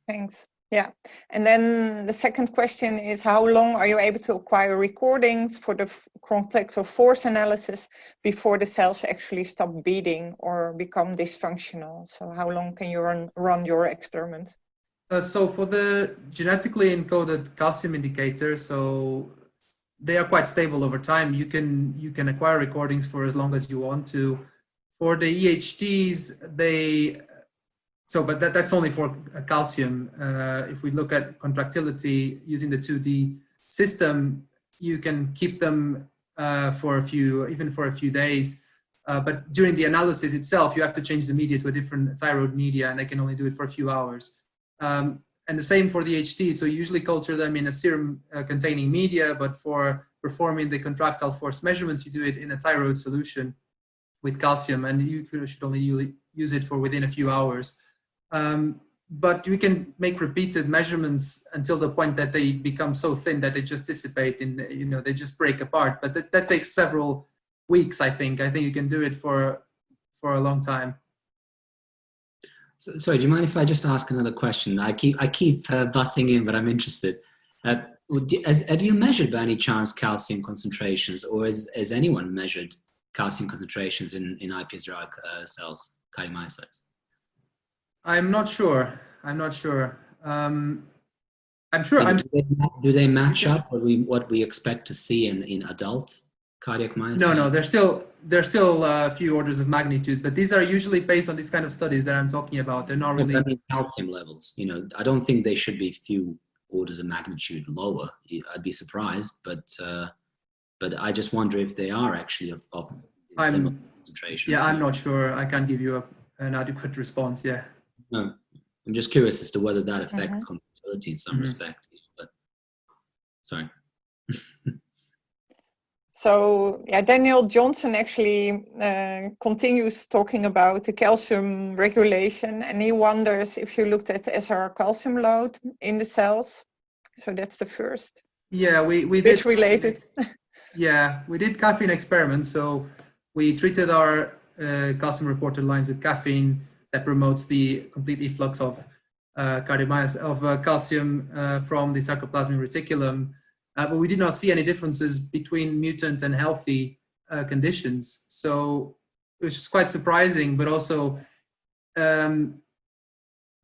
Thanks. Yeah. And then the second question is, how long are you able to acquire recordings for the contractile force analysis before the cells actually stop beating or become dysfunctional? So how long can you run your experiment? So for the genetically encoded calcium indicators, so they are quite stable over time. You can acquire recordings for as long as you want to. For the EHTs, but that's only for calcium. If we look at contractility using the 2D system, you can keep them for a few days. But during the analysis itself, you have to change the media to a different thyroid media, and they can only do it for a few hours. And the same for the HT. So you usually culture them in a serum containing media, but for performing the contractile force measurements, you do it in a thyroid solution with calcium, and you should only use it for within a few hours. But we can make repeated measurements until the point that they become so thin that they just dissipate and they just break apart. But that takes several weeks, I think. I think you can do it for a long time. So, sorry, do you mind if I just ask another question? I keep butting in, but I'm interested. Have you measured by any chance calcium concentrations, or has anyone measured calcium concentrations in iPS-derived cells, cardiomyocytes? I'm not sure. I'm sure. Do they match up what we expect to see in adult cardiac myocytes? No. There's still a few orders of magnitude, but these are usually based on these kind of studies that I'm talking about. They're not really. I mean, calcium levels. I don't think they should be few orders of magnitude lower. I'd be surprised, but I just wonder if they are actually of similar concentrations? Yeah, I'm not sure. I can't give you an adequate response. Yeah. No, I'm just curious as to whether that affects contractility in some respect. But sorry. So yeah, Daniel Johnson actually continues talking about the calcium regulation, and he wonders if you looked at the SR calcium load in the cells. So that's the first. Yeah, we Which did related. Yeah, we did caffeine experiments. So we treated our calcium reported lines with caffeine that promotes the complete efflux of calcium from the sarcoplasmic reticulum. But we did not see any differences between mutant and healthy conditions. So it was just quite surprising, but also,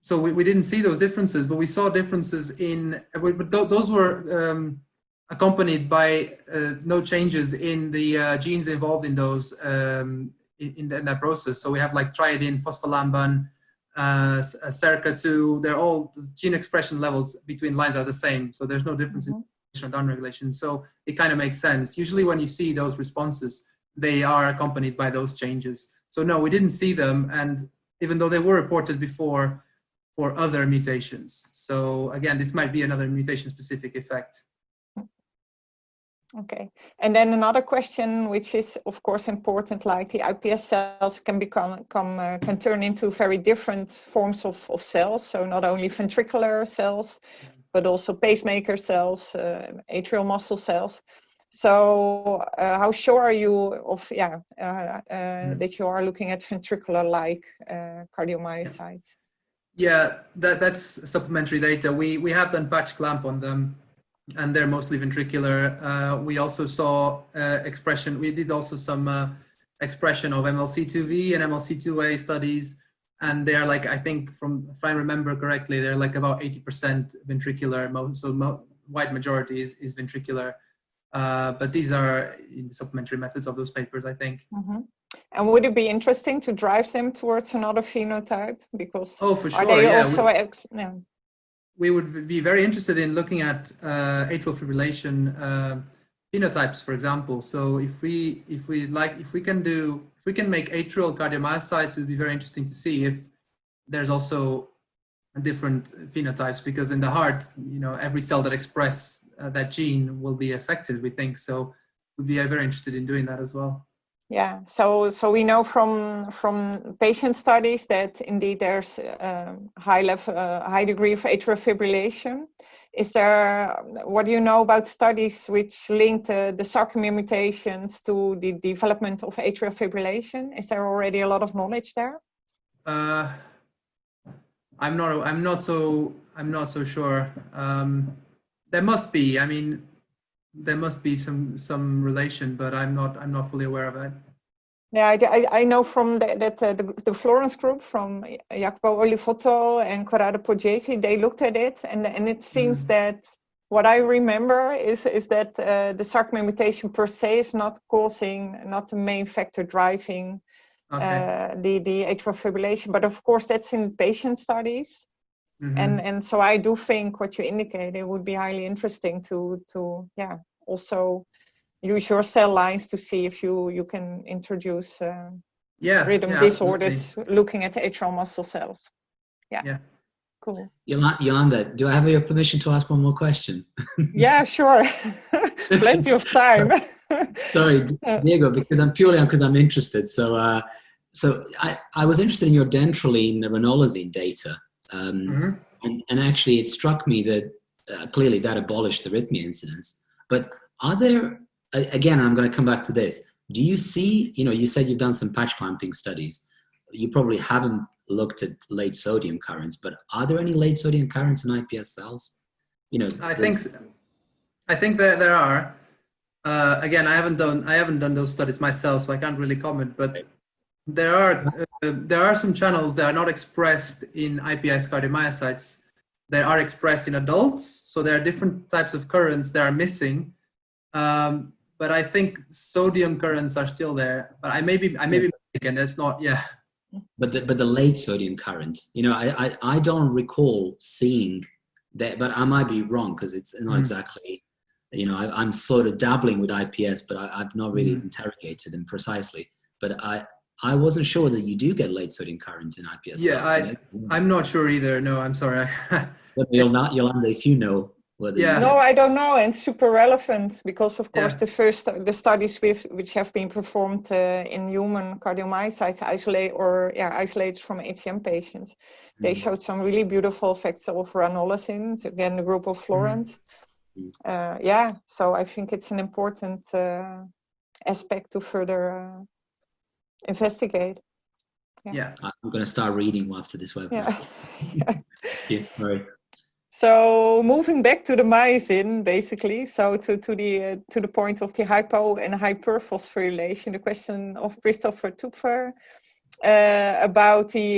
so we didn't see those differences, but we saw differences but those were accompanied by no changes in the genes involved in those, in that process. So we have like triadine, phospholamban, SERCA2, they're all, the gene expression levels between lines are the same. So there's no difference in downregulation. So it kind of makes sense. Usually when you see those responses, they are accompanied by those changes. So no, we didn't see them. And even though they were reported before for other mutations. So again, this might be another mutation specific effect. Okay, and then another question, which is of course important, like the iPS cells can turn into very different forms of cells. So not only ventricular cells, but also pacemaker cells, atrial muscle cells. So how sure are you of that you are looking at ventricular-like cardiomyocytes? Yeah, that's supplementary data. We have done patch clamp on them, and they're mostly ventricular. We also saw expression. We did also some expression of MLC2V and MLC2A studies, and they're like, I think, if I remember correctly, they're like about 80% ventricular. So wide majority is ventricular. But these are the supplementary methods of those papers, I think. And would it be interesting to drive them towards another phenotype? Because for sure, are they also we would be very interested in looking at atrial fibrillation phenotypes, for example. So if we can make atrial cardiomyocytes, it would be very interesting to see if there's also different phenotypes, because in the heart, every cell that express that gene will be affected, we think. So we'd be very interested in doing that as well. Yeah, so we know from patient studies that indeed there's high degree of atrial fibrillation. What do you know about studies which link the sarcomere mutations to the development of atrial fibrillation? Is there already a lot of knowledge there? I'm not so sure. There must be. I mean, there must be some relation, but I'm not fully aware of it. Yeah, I know from the Florence group from Jacopo Olivotto and Corrado Poggesi, they looked at it, and it seems that what I remember is that the sarcomere mutation per se is not the main factor driving the atrial fibrillation, but of course that's in patient studies. And so I do think what you indicated would be highly interesting to also use your cell lines to see if you can introduce rhythm disorders, absolutely, looking at the atrial muscle cells. Yeah. Cool. Yolanda, do I have your permission to ask one more question? Yeah, sure. Plenty of time. Sorry, Diego, because I'm interested. So I was interested in your dentraline renolozine data. And actually it struck me that clearly that abolished the arrhythmia incidence. But are there, again, I'm going to come back to this. Do you see, you said you've done some patch clamping studies. You probably haven't looked at late sodium currents, but are there any late sodium currents in iPS cells? I think that there are. Again, I haven't done those studies myself, so I can't really comment, but there are some channels that are not expressed in iPS cardiomyocytes that are expressed in adults. So there are different types of currents that are missing. But I think sodium currents are still there. But I may be mistaken. It's not. Yeah. But the late sodium current, I don't recall seeing that. But I might be wrong because it's not exactly. I'm sort of dabbling with iPS, but I've not really interrogated them precisely. but I wasn't sure that you do get late sodium current in iPSC. Yeah, I'm not sure either. No, I'm sorry. But Yolanda, if you know whether Yeah. No, I don't know, and super relevant because, of course, Yeah. the studies which have been performed in human cardiomyocytes isolated from HCM patients, they showed some really beautiful effects of ranolazine, again the group of Florence. So I think it's an important aspect to further investigate. Yeah. I'm going to start reading after this webinar. Yeah. Sorry. So moving back to the myosin, basically, so to the point of the hypo and hyperphosphorylation, the question of Christopher Tupfer about the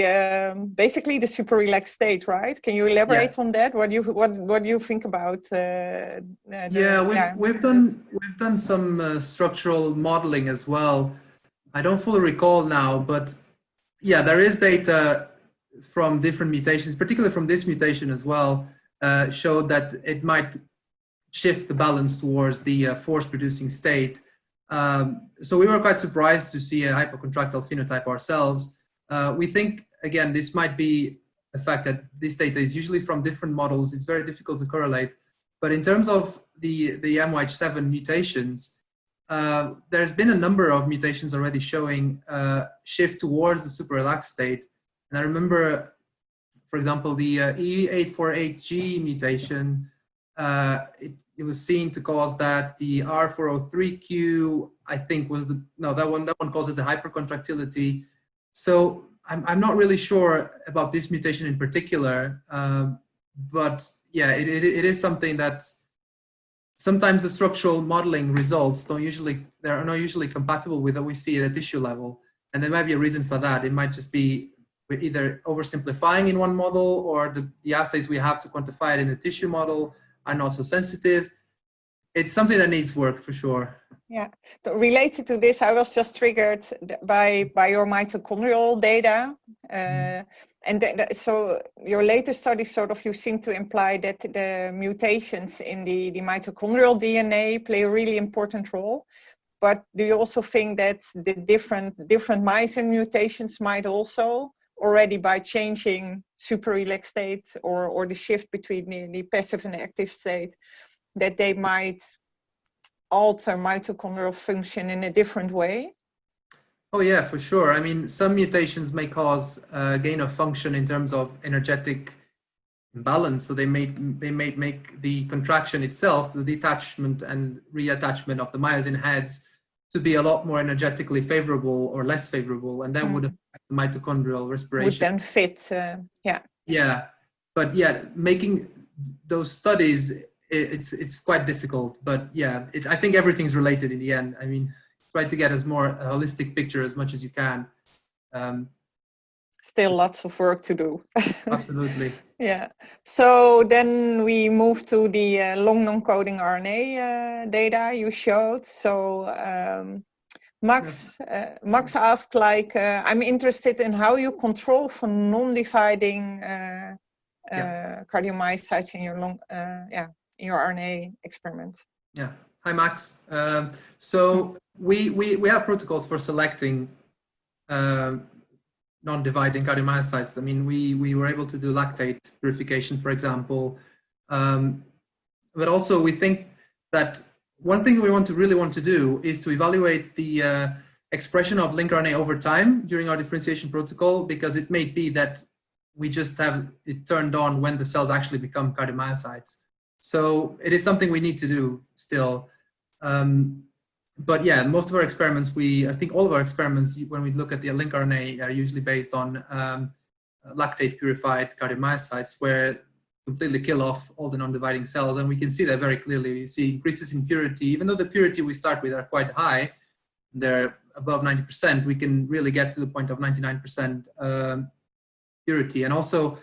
basically the super relaxed state, right? Can you elaborate on that? What do you think about? We've done some structural modeling as well. I don't fully recall now, but yeah, there is data from different mutations, particularly from this mutation as well, showed that it might shift the balance towards the force-producing state. So we were quite surprised to see a hypocontractile phenotype ourselves. We think, again, this might be the fact that this data is usually from different models. It's very difficult to correlate. But in terms of the MYH7 mutations, there's been a number of mutations already showing shift towards the super relaxed state. And I remember, for example, the E848G mutation, it was seen to cause that. The R403Q, I think, was that one caused it the hypercontractility. So I'm not really sure about this mutation in particular, but yeah, it is something that sometimes the structural modeling results are not usually compatible with what we see at a tissue level, and there might be a reason for that. It might just be we're either oversimplifying in one model, or the assays we have to quantify it in a tissue model are not so sensitive. It's something that needs work for sure. Yeah, related to this, I was just triggered by your mitochondrial data. So your latest study you seem to imply that the mutations in the mitochondrial DNA play a really important role. But do you also think that the different myosin mutations might also, already by changing super relaxed state or the shift between the passive and active state, that they might alter mitochondrial function in a different way? Oh yeah, for sure. I mean, some mutations may cause gain of function in terms of energetic imbalance. So they may make the contraction itself, the detachment and reattachment of the myosin heads, to be a lot more energetically favorable or less favorable, and that would affect the mitochondrial respiration. Would then fit, Yeah, but yeah, making those studies, it's quite difficult. But yeah, I think everything's related in the end. I mean, try to get a holistic picture as much as you can. Still lots of work to do. Absolutely. Yeah. So then we move to the long non-coding RNA data you showed. So Max asked, I'm interested in how you control for non-dividing cardiomyocytes in your in your RNA experiment. Yeah. Hi, Max. So we have protocols for selecting non-dividing cardiomyocytes. I mean, we were able to do lactate purification, for example. But also we think that one thing we really want to do is to evaluate the expression of lncRNA over time during our differentiation protocol, because it may be that we just have it turned on when the cells actually become cardiomyocytes. So it is something we need to do still. But yeah, most of our experiments, I think all of our experiments, when we look at the lncRNA, are usually based on lactate purified cardiomyocytes, where completely kill off all the non-dividing cells. And we can see that very clearly. We see increases in purity. Even though the purity we start with are quite high, they're above 90%, we can really get to the point of 99% purity. And also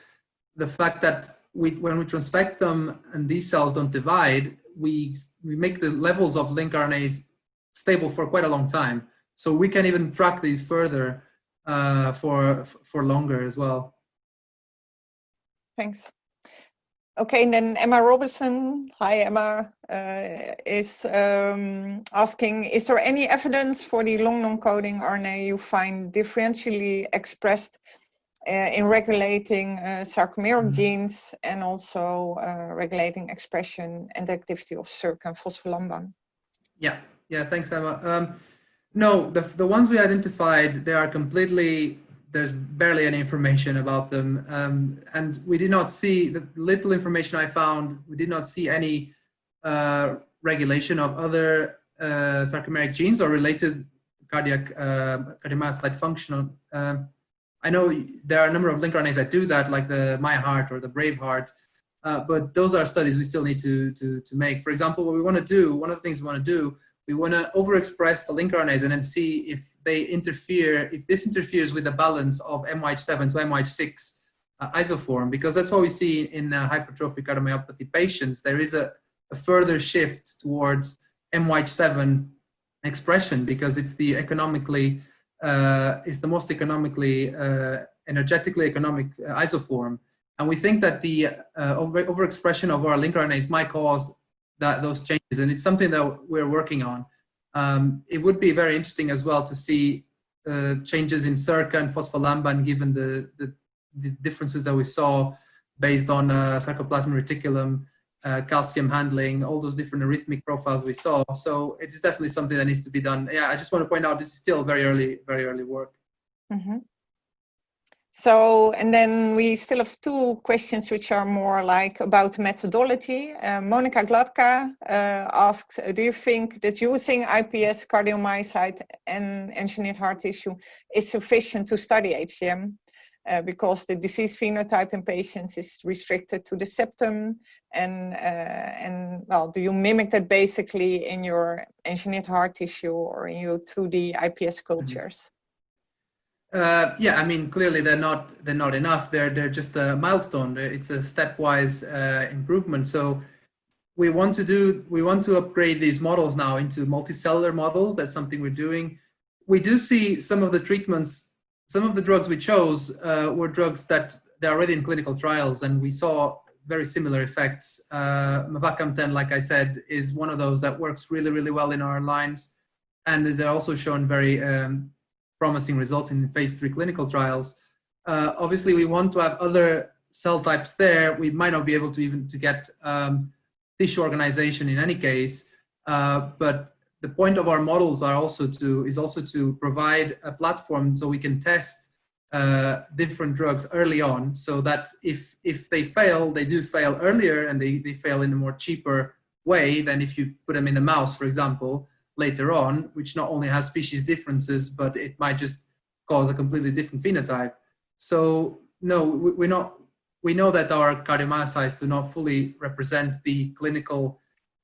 the fact that when we transfect them and these cells don't divide, we make the levels of lncRNAs stable for quite a long time. So we can even track these further for longer as well. Thanks. Okay, and then Emma Robinson, hi Emma, is asking, is there any evidence for the long non-coding RNA you find differentially expressed in regulating sarcomeric genes and also regulating expression and activity of SERC and phospholamban? Yeah, thanks, Emma. No, the ones we identified, they are completely, there's barely any information about them. And we did not see, the little information I found, we did not see any regulation of other sarcomeric genes or related cardiomyocyte function. I know there are a number of lncRNAs that do that, like the MyHeart or the BraveHeart, but those are studies we still need to make. For example, what we want to do, one of the things we want to do, we want to overexpress the lncRNAs and then see if they interfere, if this interferes with the balance of MYH7 to MYH6 isoform, because that's what we see in hypertrophic cardiomyopathy patients. There is a further shift towards MYH7 expression because it's the economically, it's the most economically, energetically economic isoform. And we think that the overexpression of our lncRNAs might cause those changes, and it's something that we're working on. It would be very interesting as well to see changes in SERC and phospholamban given the differences that we saw based on sarcoplasmic reticulum, calcium handling, all those different arrhythmic profiles we saw. So it's definitely something that needs to be done. Yeah, I just want to point out this is still very early work. Mm-hmm. So, and then we still have two questions which are more like about methodology. Monica Gladka asks, do you think that using iPS-cardiomyocyte and engineered heart tissue is sufficient to study HCM? Because the disease phenotype in patients is restricted to the septum, and well, do you mimic that basically in your engineered heart tissue or in your 2D iPS cultures? Yeah, I mean, clearly they're not enough. They're just a milestone. It's a stepwise improvement. So we want to upgrade these models now into multicellular models. That's something we're doing. We do see some of the treatments, some of the drugs we chose were drugs that they're already in clinical trials, and we saw very similar effects. Mavacamten, like I said, is one of those that works really well in our lines, and they're also shown very promising results in phase 3 clinical trials. Obviously, we want to have other cell types there. We might not be able to even to get tissue organization in any case, but the point of our models is also to provide a platform so we can test different drugs early on, so that if they fail, they do fail earlier, and they fail in a more cheaper way than if you put them in a mouse, for example, later on, which not only has species differences, but it might just cause a completely different phenotype. So no, we know that our cardiomyocytes do not fully represent the clinical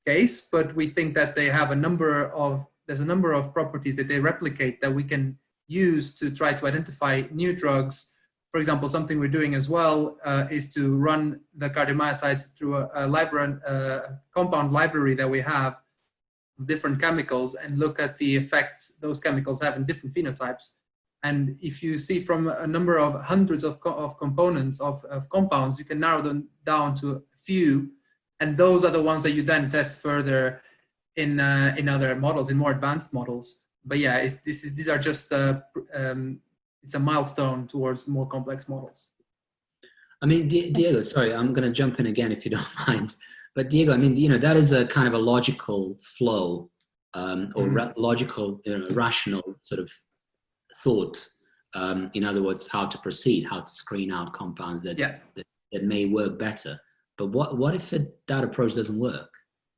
case, but we think that they have there's a number of properties that they replicate that we can use to try to identify new drugs. For example, something we're doing as well is to run the cardiomyocytes through a compound library that we have, different chemicals, and look at the effects those chemicals have in different phenotypes. And if you see from a number of hundreds of components of compounds, you can narrow them down to a few, and those are the ones that you then test further in other models, in more advanced models. But yeah, these are just it's a milestone towards more complex models. I mean, Diego, sorry, I'm going to jump in again if you don't mind. But Diego, I mean, that is a kind of a logical flow or logical, rational sort of thought. In other words, how to proceed, how to screen out compounds that may work better. But what if that approach doesn't work?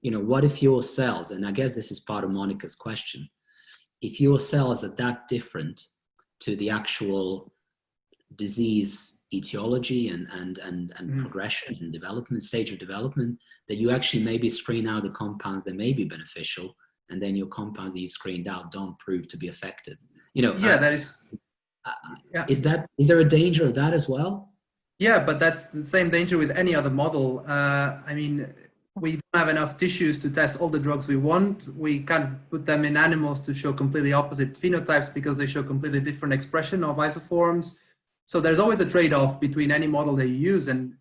What if your cells, and I guess this is part of Monica's question, if your cells are that different to the actual disease etiology and progression and development, stage of development, that you actually maybe screen out the compounds that may be beneficial, and then your compounds that you've screened out don't prove to be effective. That is. Is there a danger of that as well? Yeah, but that's the same danger with any other model. I mean, we don't have enough tissues to test all the drugs we want. We can't put them in animals to show completely opposite phenotypes because they show completely different expression of isoforms. So there's always a trade-off between any model that you use. And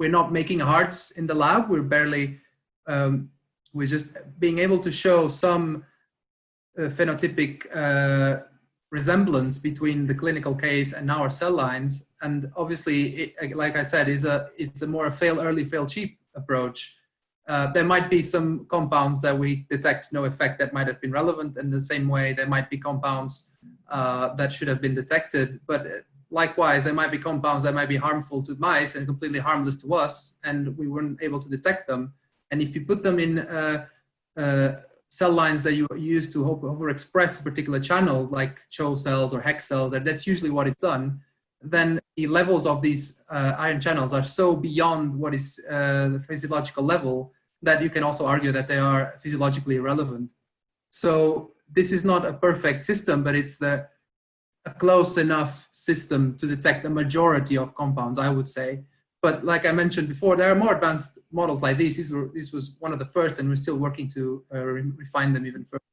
we're not making hearts in the lab. We're barely, we're just being able to show some phenotypic resemblance between the clinical case and our cell lines. And obviously, like I said, it's a more fail early, fail cheap approach. There might be some compounds that we detect no effect that might have been relevant. In the same way, there might be compounds that should have been detected. But likewise, there might be compounds that might be harmful to mice and completely harmless to us, and we weren't able to detect them. And if you put them in cell lines that you use to overexpress a particular channel, like CHO cells or HEX cells, that's usually what is done, then the levels of these ion channels are so beyond what is the physiological level that you can also argue that they are physiologically irrelevant. So this is not a perfect system, but it's a close enough system to detect the majority of compounds, I would say. But like I mentioned before, there are more advanced models like these. This was one of the first, and we're still working to refine them even further.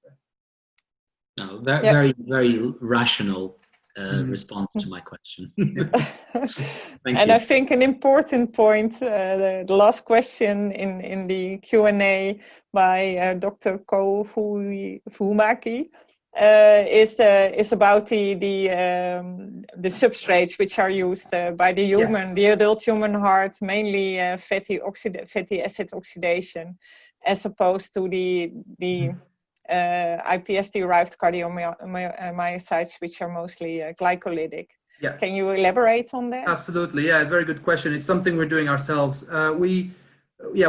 No, very, very rational response to my question. Thank and you. I think an important point, the last question in the Q&A by Dr. Ko Fumaki is about the substrates which are used by the human, Yes. the adult human heart, mainly fatty acid oxidation, as opposed to the iPSD-derived cardiomyocytes, which are mostly glycolytic. Yeah. Can you elaborate on that? Absolutely. Yeah, very good question. It's something we're doing ourselves. We're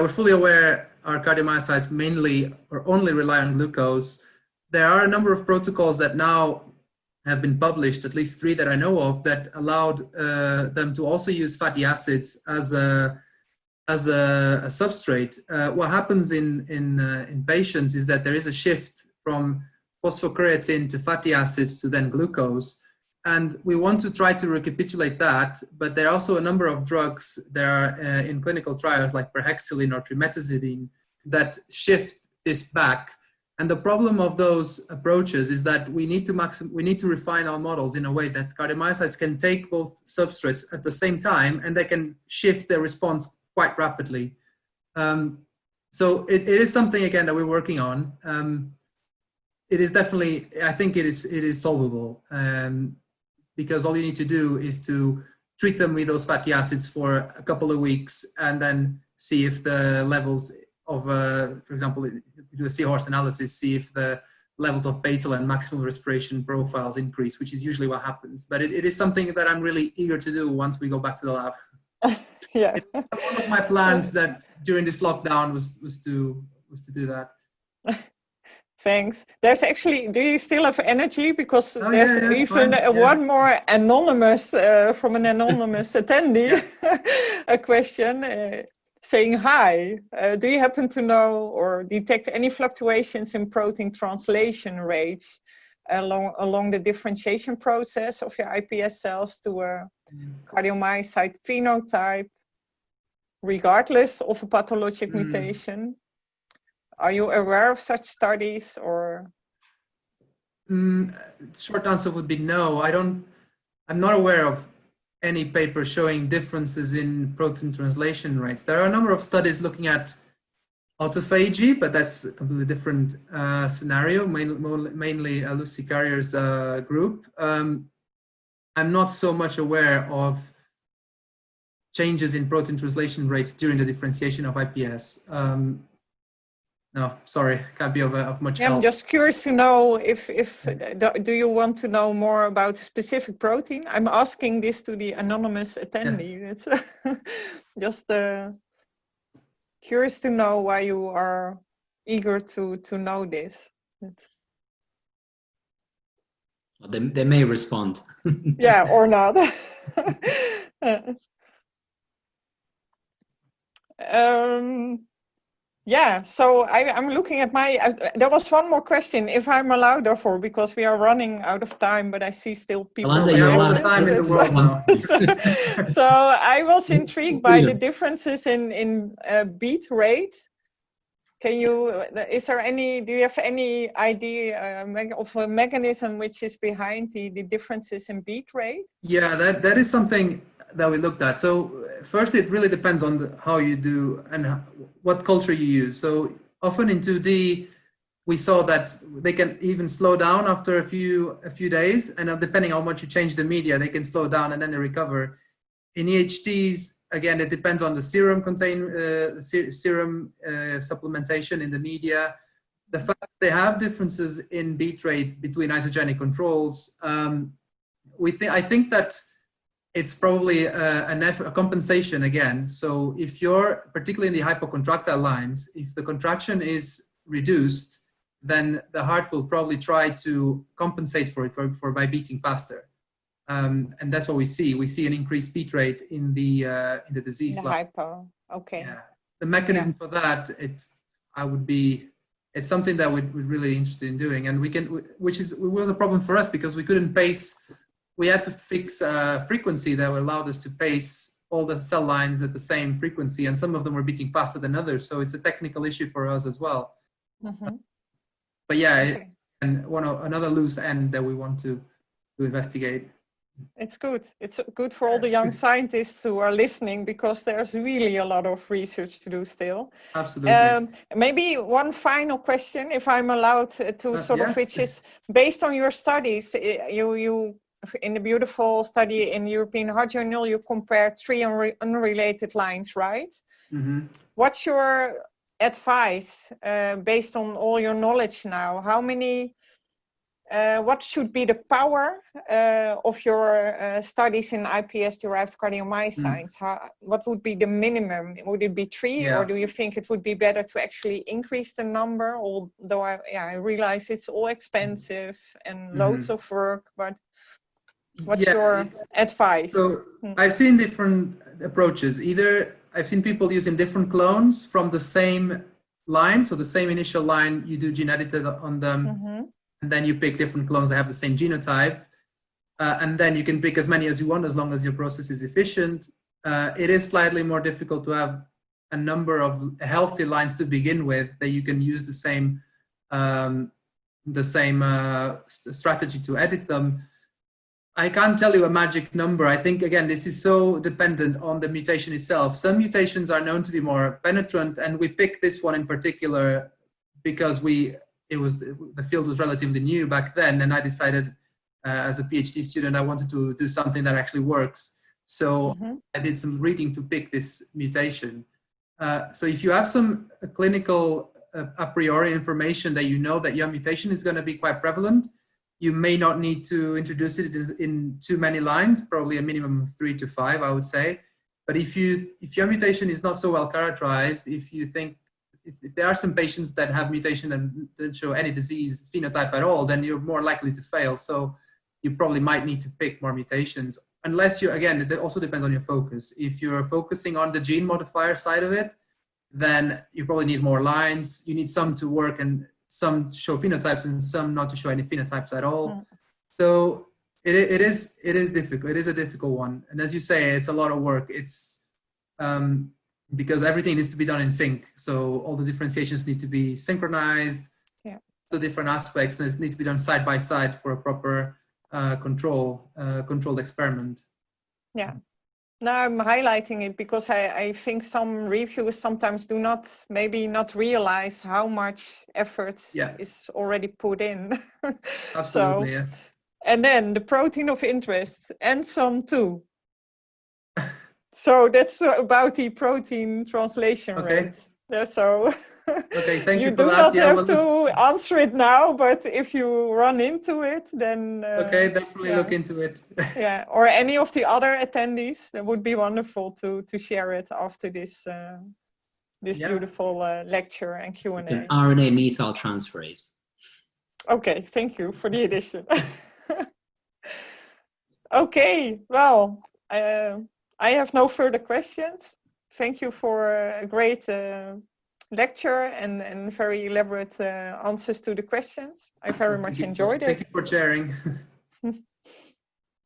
fully aware our cardiomyocytes mainly or only rely on glucose. There are a number of protocols that now have been published, at least 3 that I know of, that allowed them to also use fatty acids as a substrate. What happens in patients is that there is a shift from phosphocreatine to fatty acids to then glucose. And we want to try to recapitulate that, but there are also a number of drugs that are in clinical trials like perhexilin or trimetazidine that shift this back. And the problem of those approaches is that we need to refine our models in a way that cardiomyocytes can take both substrates at the same time, and they can shift their response quite rapidly. So it is something, again, that we're working on. It is definitely, I think it is solvable, because all you need to do is to treat them with those fatty acids for a couple of weeks and then see if the levels of, for example, do a Seahorse analysis, see if the levels of basal and maximal respiration profiles increase, which is usually what happens. But it is something that I'm really eager to do once we go back to the lab. Yeah. One of my plans that during this lockdown was to do that. Thanks. There's actually, do you still have energy? Because there's even fine. one more anonymous, from an anonymous attendee, a question saying, hi, do you happen to know or detect any fluctuations in protein translation rates along the differentiation process of your iPS cells to a cardiomyocyte phenotype, regardless of a pathologic mutation? Are you aware of such studies, or? Short answer would be no. I'm not aware of any paper showing differences in protein translation rates. There are a number of studies looking at autophagy, but that's a completely different scenario, mainly Lucy Carrier's group. I'm not so much aware of changes in protein translation rates during the differentiation of iPS. No, sorry, can't be of much help. I'm just curious to know if do you want to know more about a specific protein? I'm asking this to the anonymous attendee. Yeah. It's just curious to know why you are eager to know this. They may respond. Yeah, or not. Yeah, so I'm looking at there was one more question, if I'm allowed, therefore, because we are running out of time, but I see still people. We have all the time in the world now. So I was intrigued by the differences in beat rate. Do you have any idea of a mechanism which is behind the differences in beat rate? Yeah, that is something that we looked at. So first, it really depends on how you do and what culture you use. So often in 2D, we saw that they can even slow down after a few days, and depending on how much you change the media, they can slow down and then they recover. In EHTs, again, it depends on the serum serum supplementation in the media. The fact that they have differences in beat rate between isogenic controls, I think that it's probably a compensation again. So if you're, particularly in the hypocontractile lines, if the contraction is reduced, then the heart will probably try to compensate for it by beating faster. And that's what we see. We see an increased beat rate in the disease. The hypo, okay. Yeah. The mechanism for that, it's something that we're really interested in doing, and which was a problem for us because we couldn't pace. We had to fix a frequency that allowed us to pace all the cell lines at the same frequency, and some of them were beating faster than others. So it's a technical issue for us as well. Mm-hmm. But yeah, and another loose end that we want to investigate. It's good. It's good for all the young scientists who are listening, because there's really a lot of research to do still. Absolutely. Maybe one final question, if I'm allowed to sort of, which is based on your studies. You in the beautiful study in European Heart Journal, you compared 3 unrelated lines, right? Mm-hmm. What's your advice based on all your knowledge now? How many? What should be the power of your studies in iPS-derived cardiomyocytes? What would be the minimum? Would it be 3, or do you think it would be better to actually increase the number? Although I realize it's all expensive and loads of work, but what's your advice? So I've seen different approaches. Either I've seen people using different clones from the same line, so the same initial line, you do gene edited on them. And then you pick different clones that have the same genotype. And then you can pick as many as you want, as long as your process is efficient. It is slightly more difficult to have a number of healthy lines to begin with, that you can use the same strategy to edit them. I can't tell you a magic number. I think, again, this is so dependent on the mutation itself. Some mutations are known to be more penetrant, and we picked this one in particular because the field was relatively new back then, and I decided as a PhD student I wanted to do something that actually works. So I did some reading to pick this mutation. So if you have some clinical a priori information that you know that your mutation is going to be quite prevalent, you may not need to introduce it in too many lines, probably a minimum of 3 to 5, I would say. But if your mutation is not so well characterized, if there are some patients that have mutation and don't show any disease phenotype at all, then you're more likely to fail. So you probably might need to pick more mutations, unless again, it also depends on your focus. If you're focusing on the gene modifier side of it, then you probably need more lines. You need some to work and some show phenotypes and some not to show any phenotypes at all. So it is difficult. It is a difficult one. And as you say, it's a lot of work. It's because everything needs to be done in sync. So all the differentiations need to be synchronized. The different aspects need to be done side by side for a proper controlled experiment. Yeah. Now I'm highlighting it because I think some reviewers sometimes do not realize how much effort is already put in. Absolutely, so, and then the protein of interest and some too. So that's about the protein translation rates. Yeah, so okay, thank you for that. You do not have to answer it now, but if you run into it, then okay, definitely look into it. Yeah, or any of the other attendees, that would be wonderful to share it after this beautiful lecture and Q&A. It's an RNA methyl transferase. Okay, thank you for the addition. Okay, well, I have no further questions. Thank you for a great lecture and very elaborate answers to the questions. I very much enjoyed it. Thank you for sharing.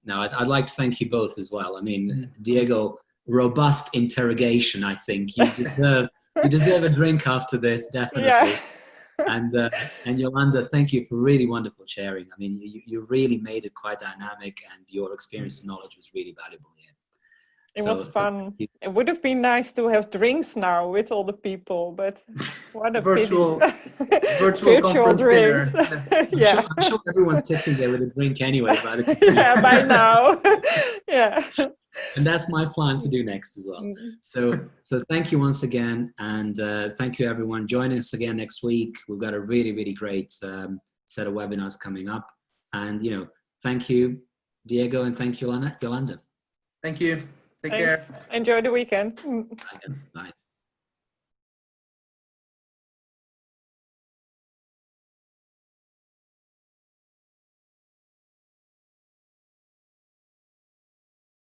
No, I'd like to thank you both as well. I mean, Diego, robust interrogation, I think. You deserve a drink after this, definitely. Yeah. And Yolanda, thank you for really wonderful sharing. I mean, you really made it quite dynamic, and your experience and knowledge was really valuable here. It was fun. It would have been nice to have drinks now with all the people, but what a virtual virtual drinks. Yeah, I'm sure everyone's sitting there with a drink anyway. Yeah, by now. Yeah. And that's my plan to do next as well. So thank you once again, and thank you everyone. Join us again next week. We've got a really, really great set of webinars coming up. And thank you, Diego, and thank you, Yolanda. Thank you. Take Thanks. care. Enjoy the weekend. Bye.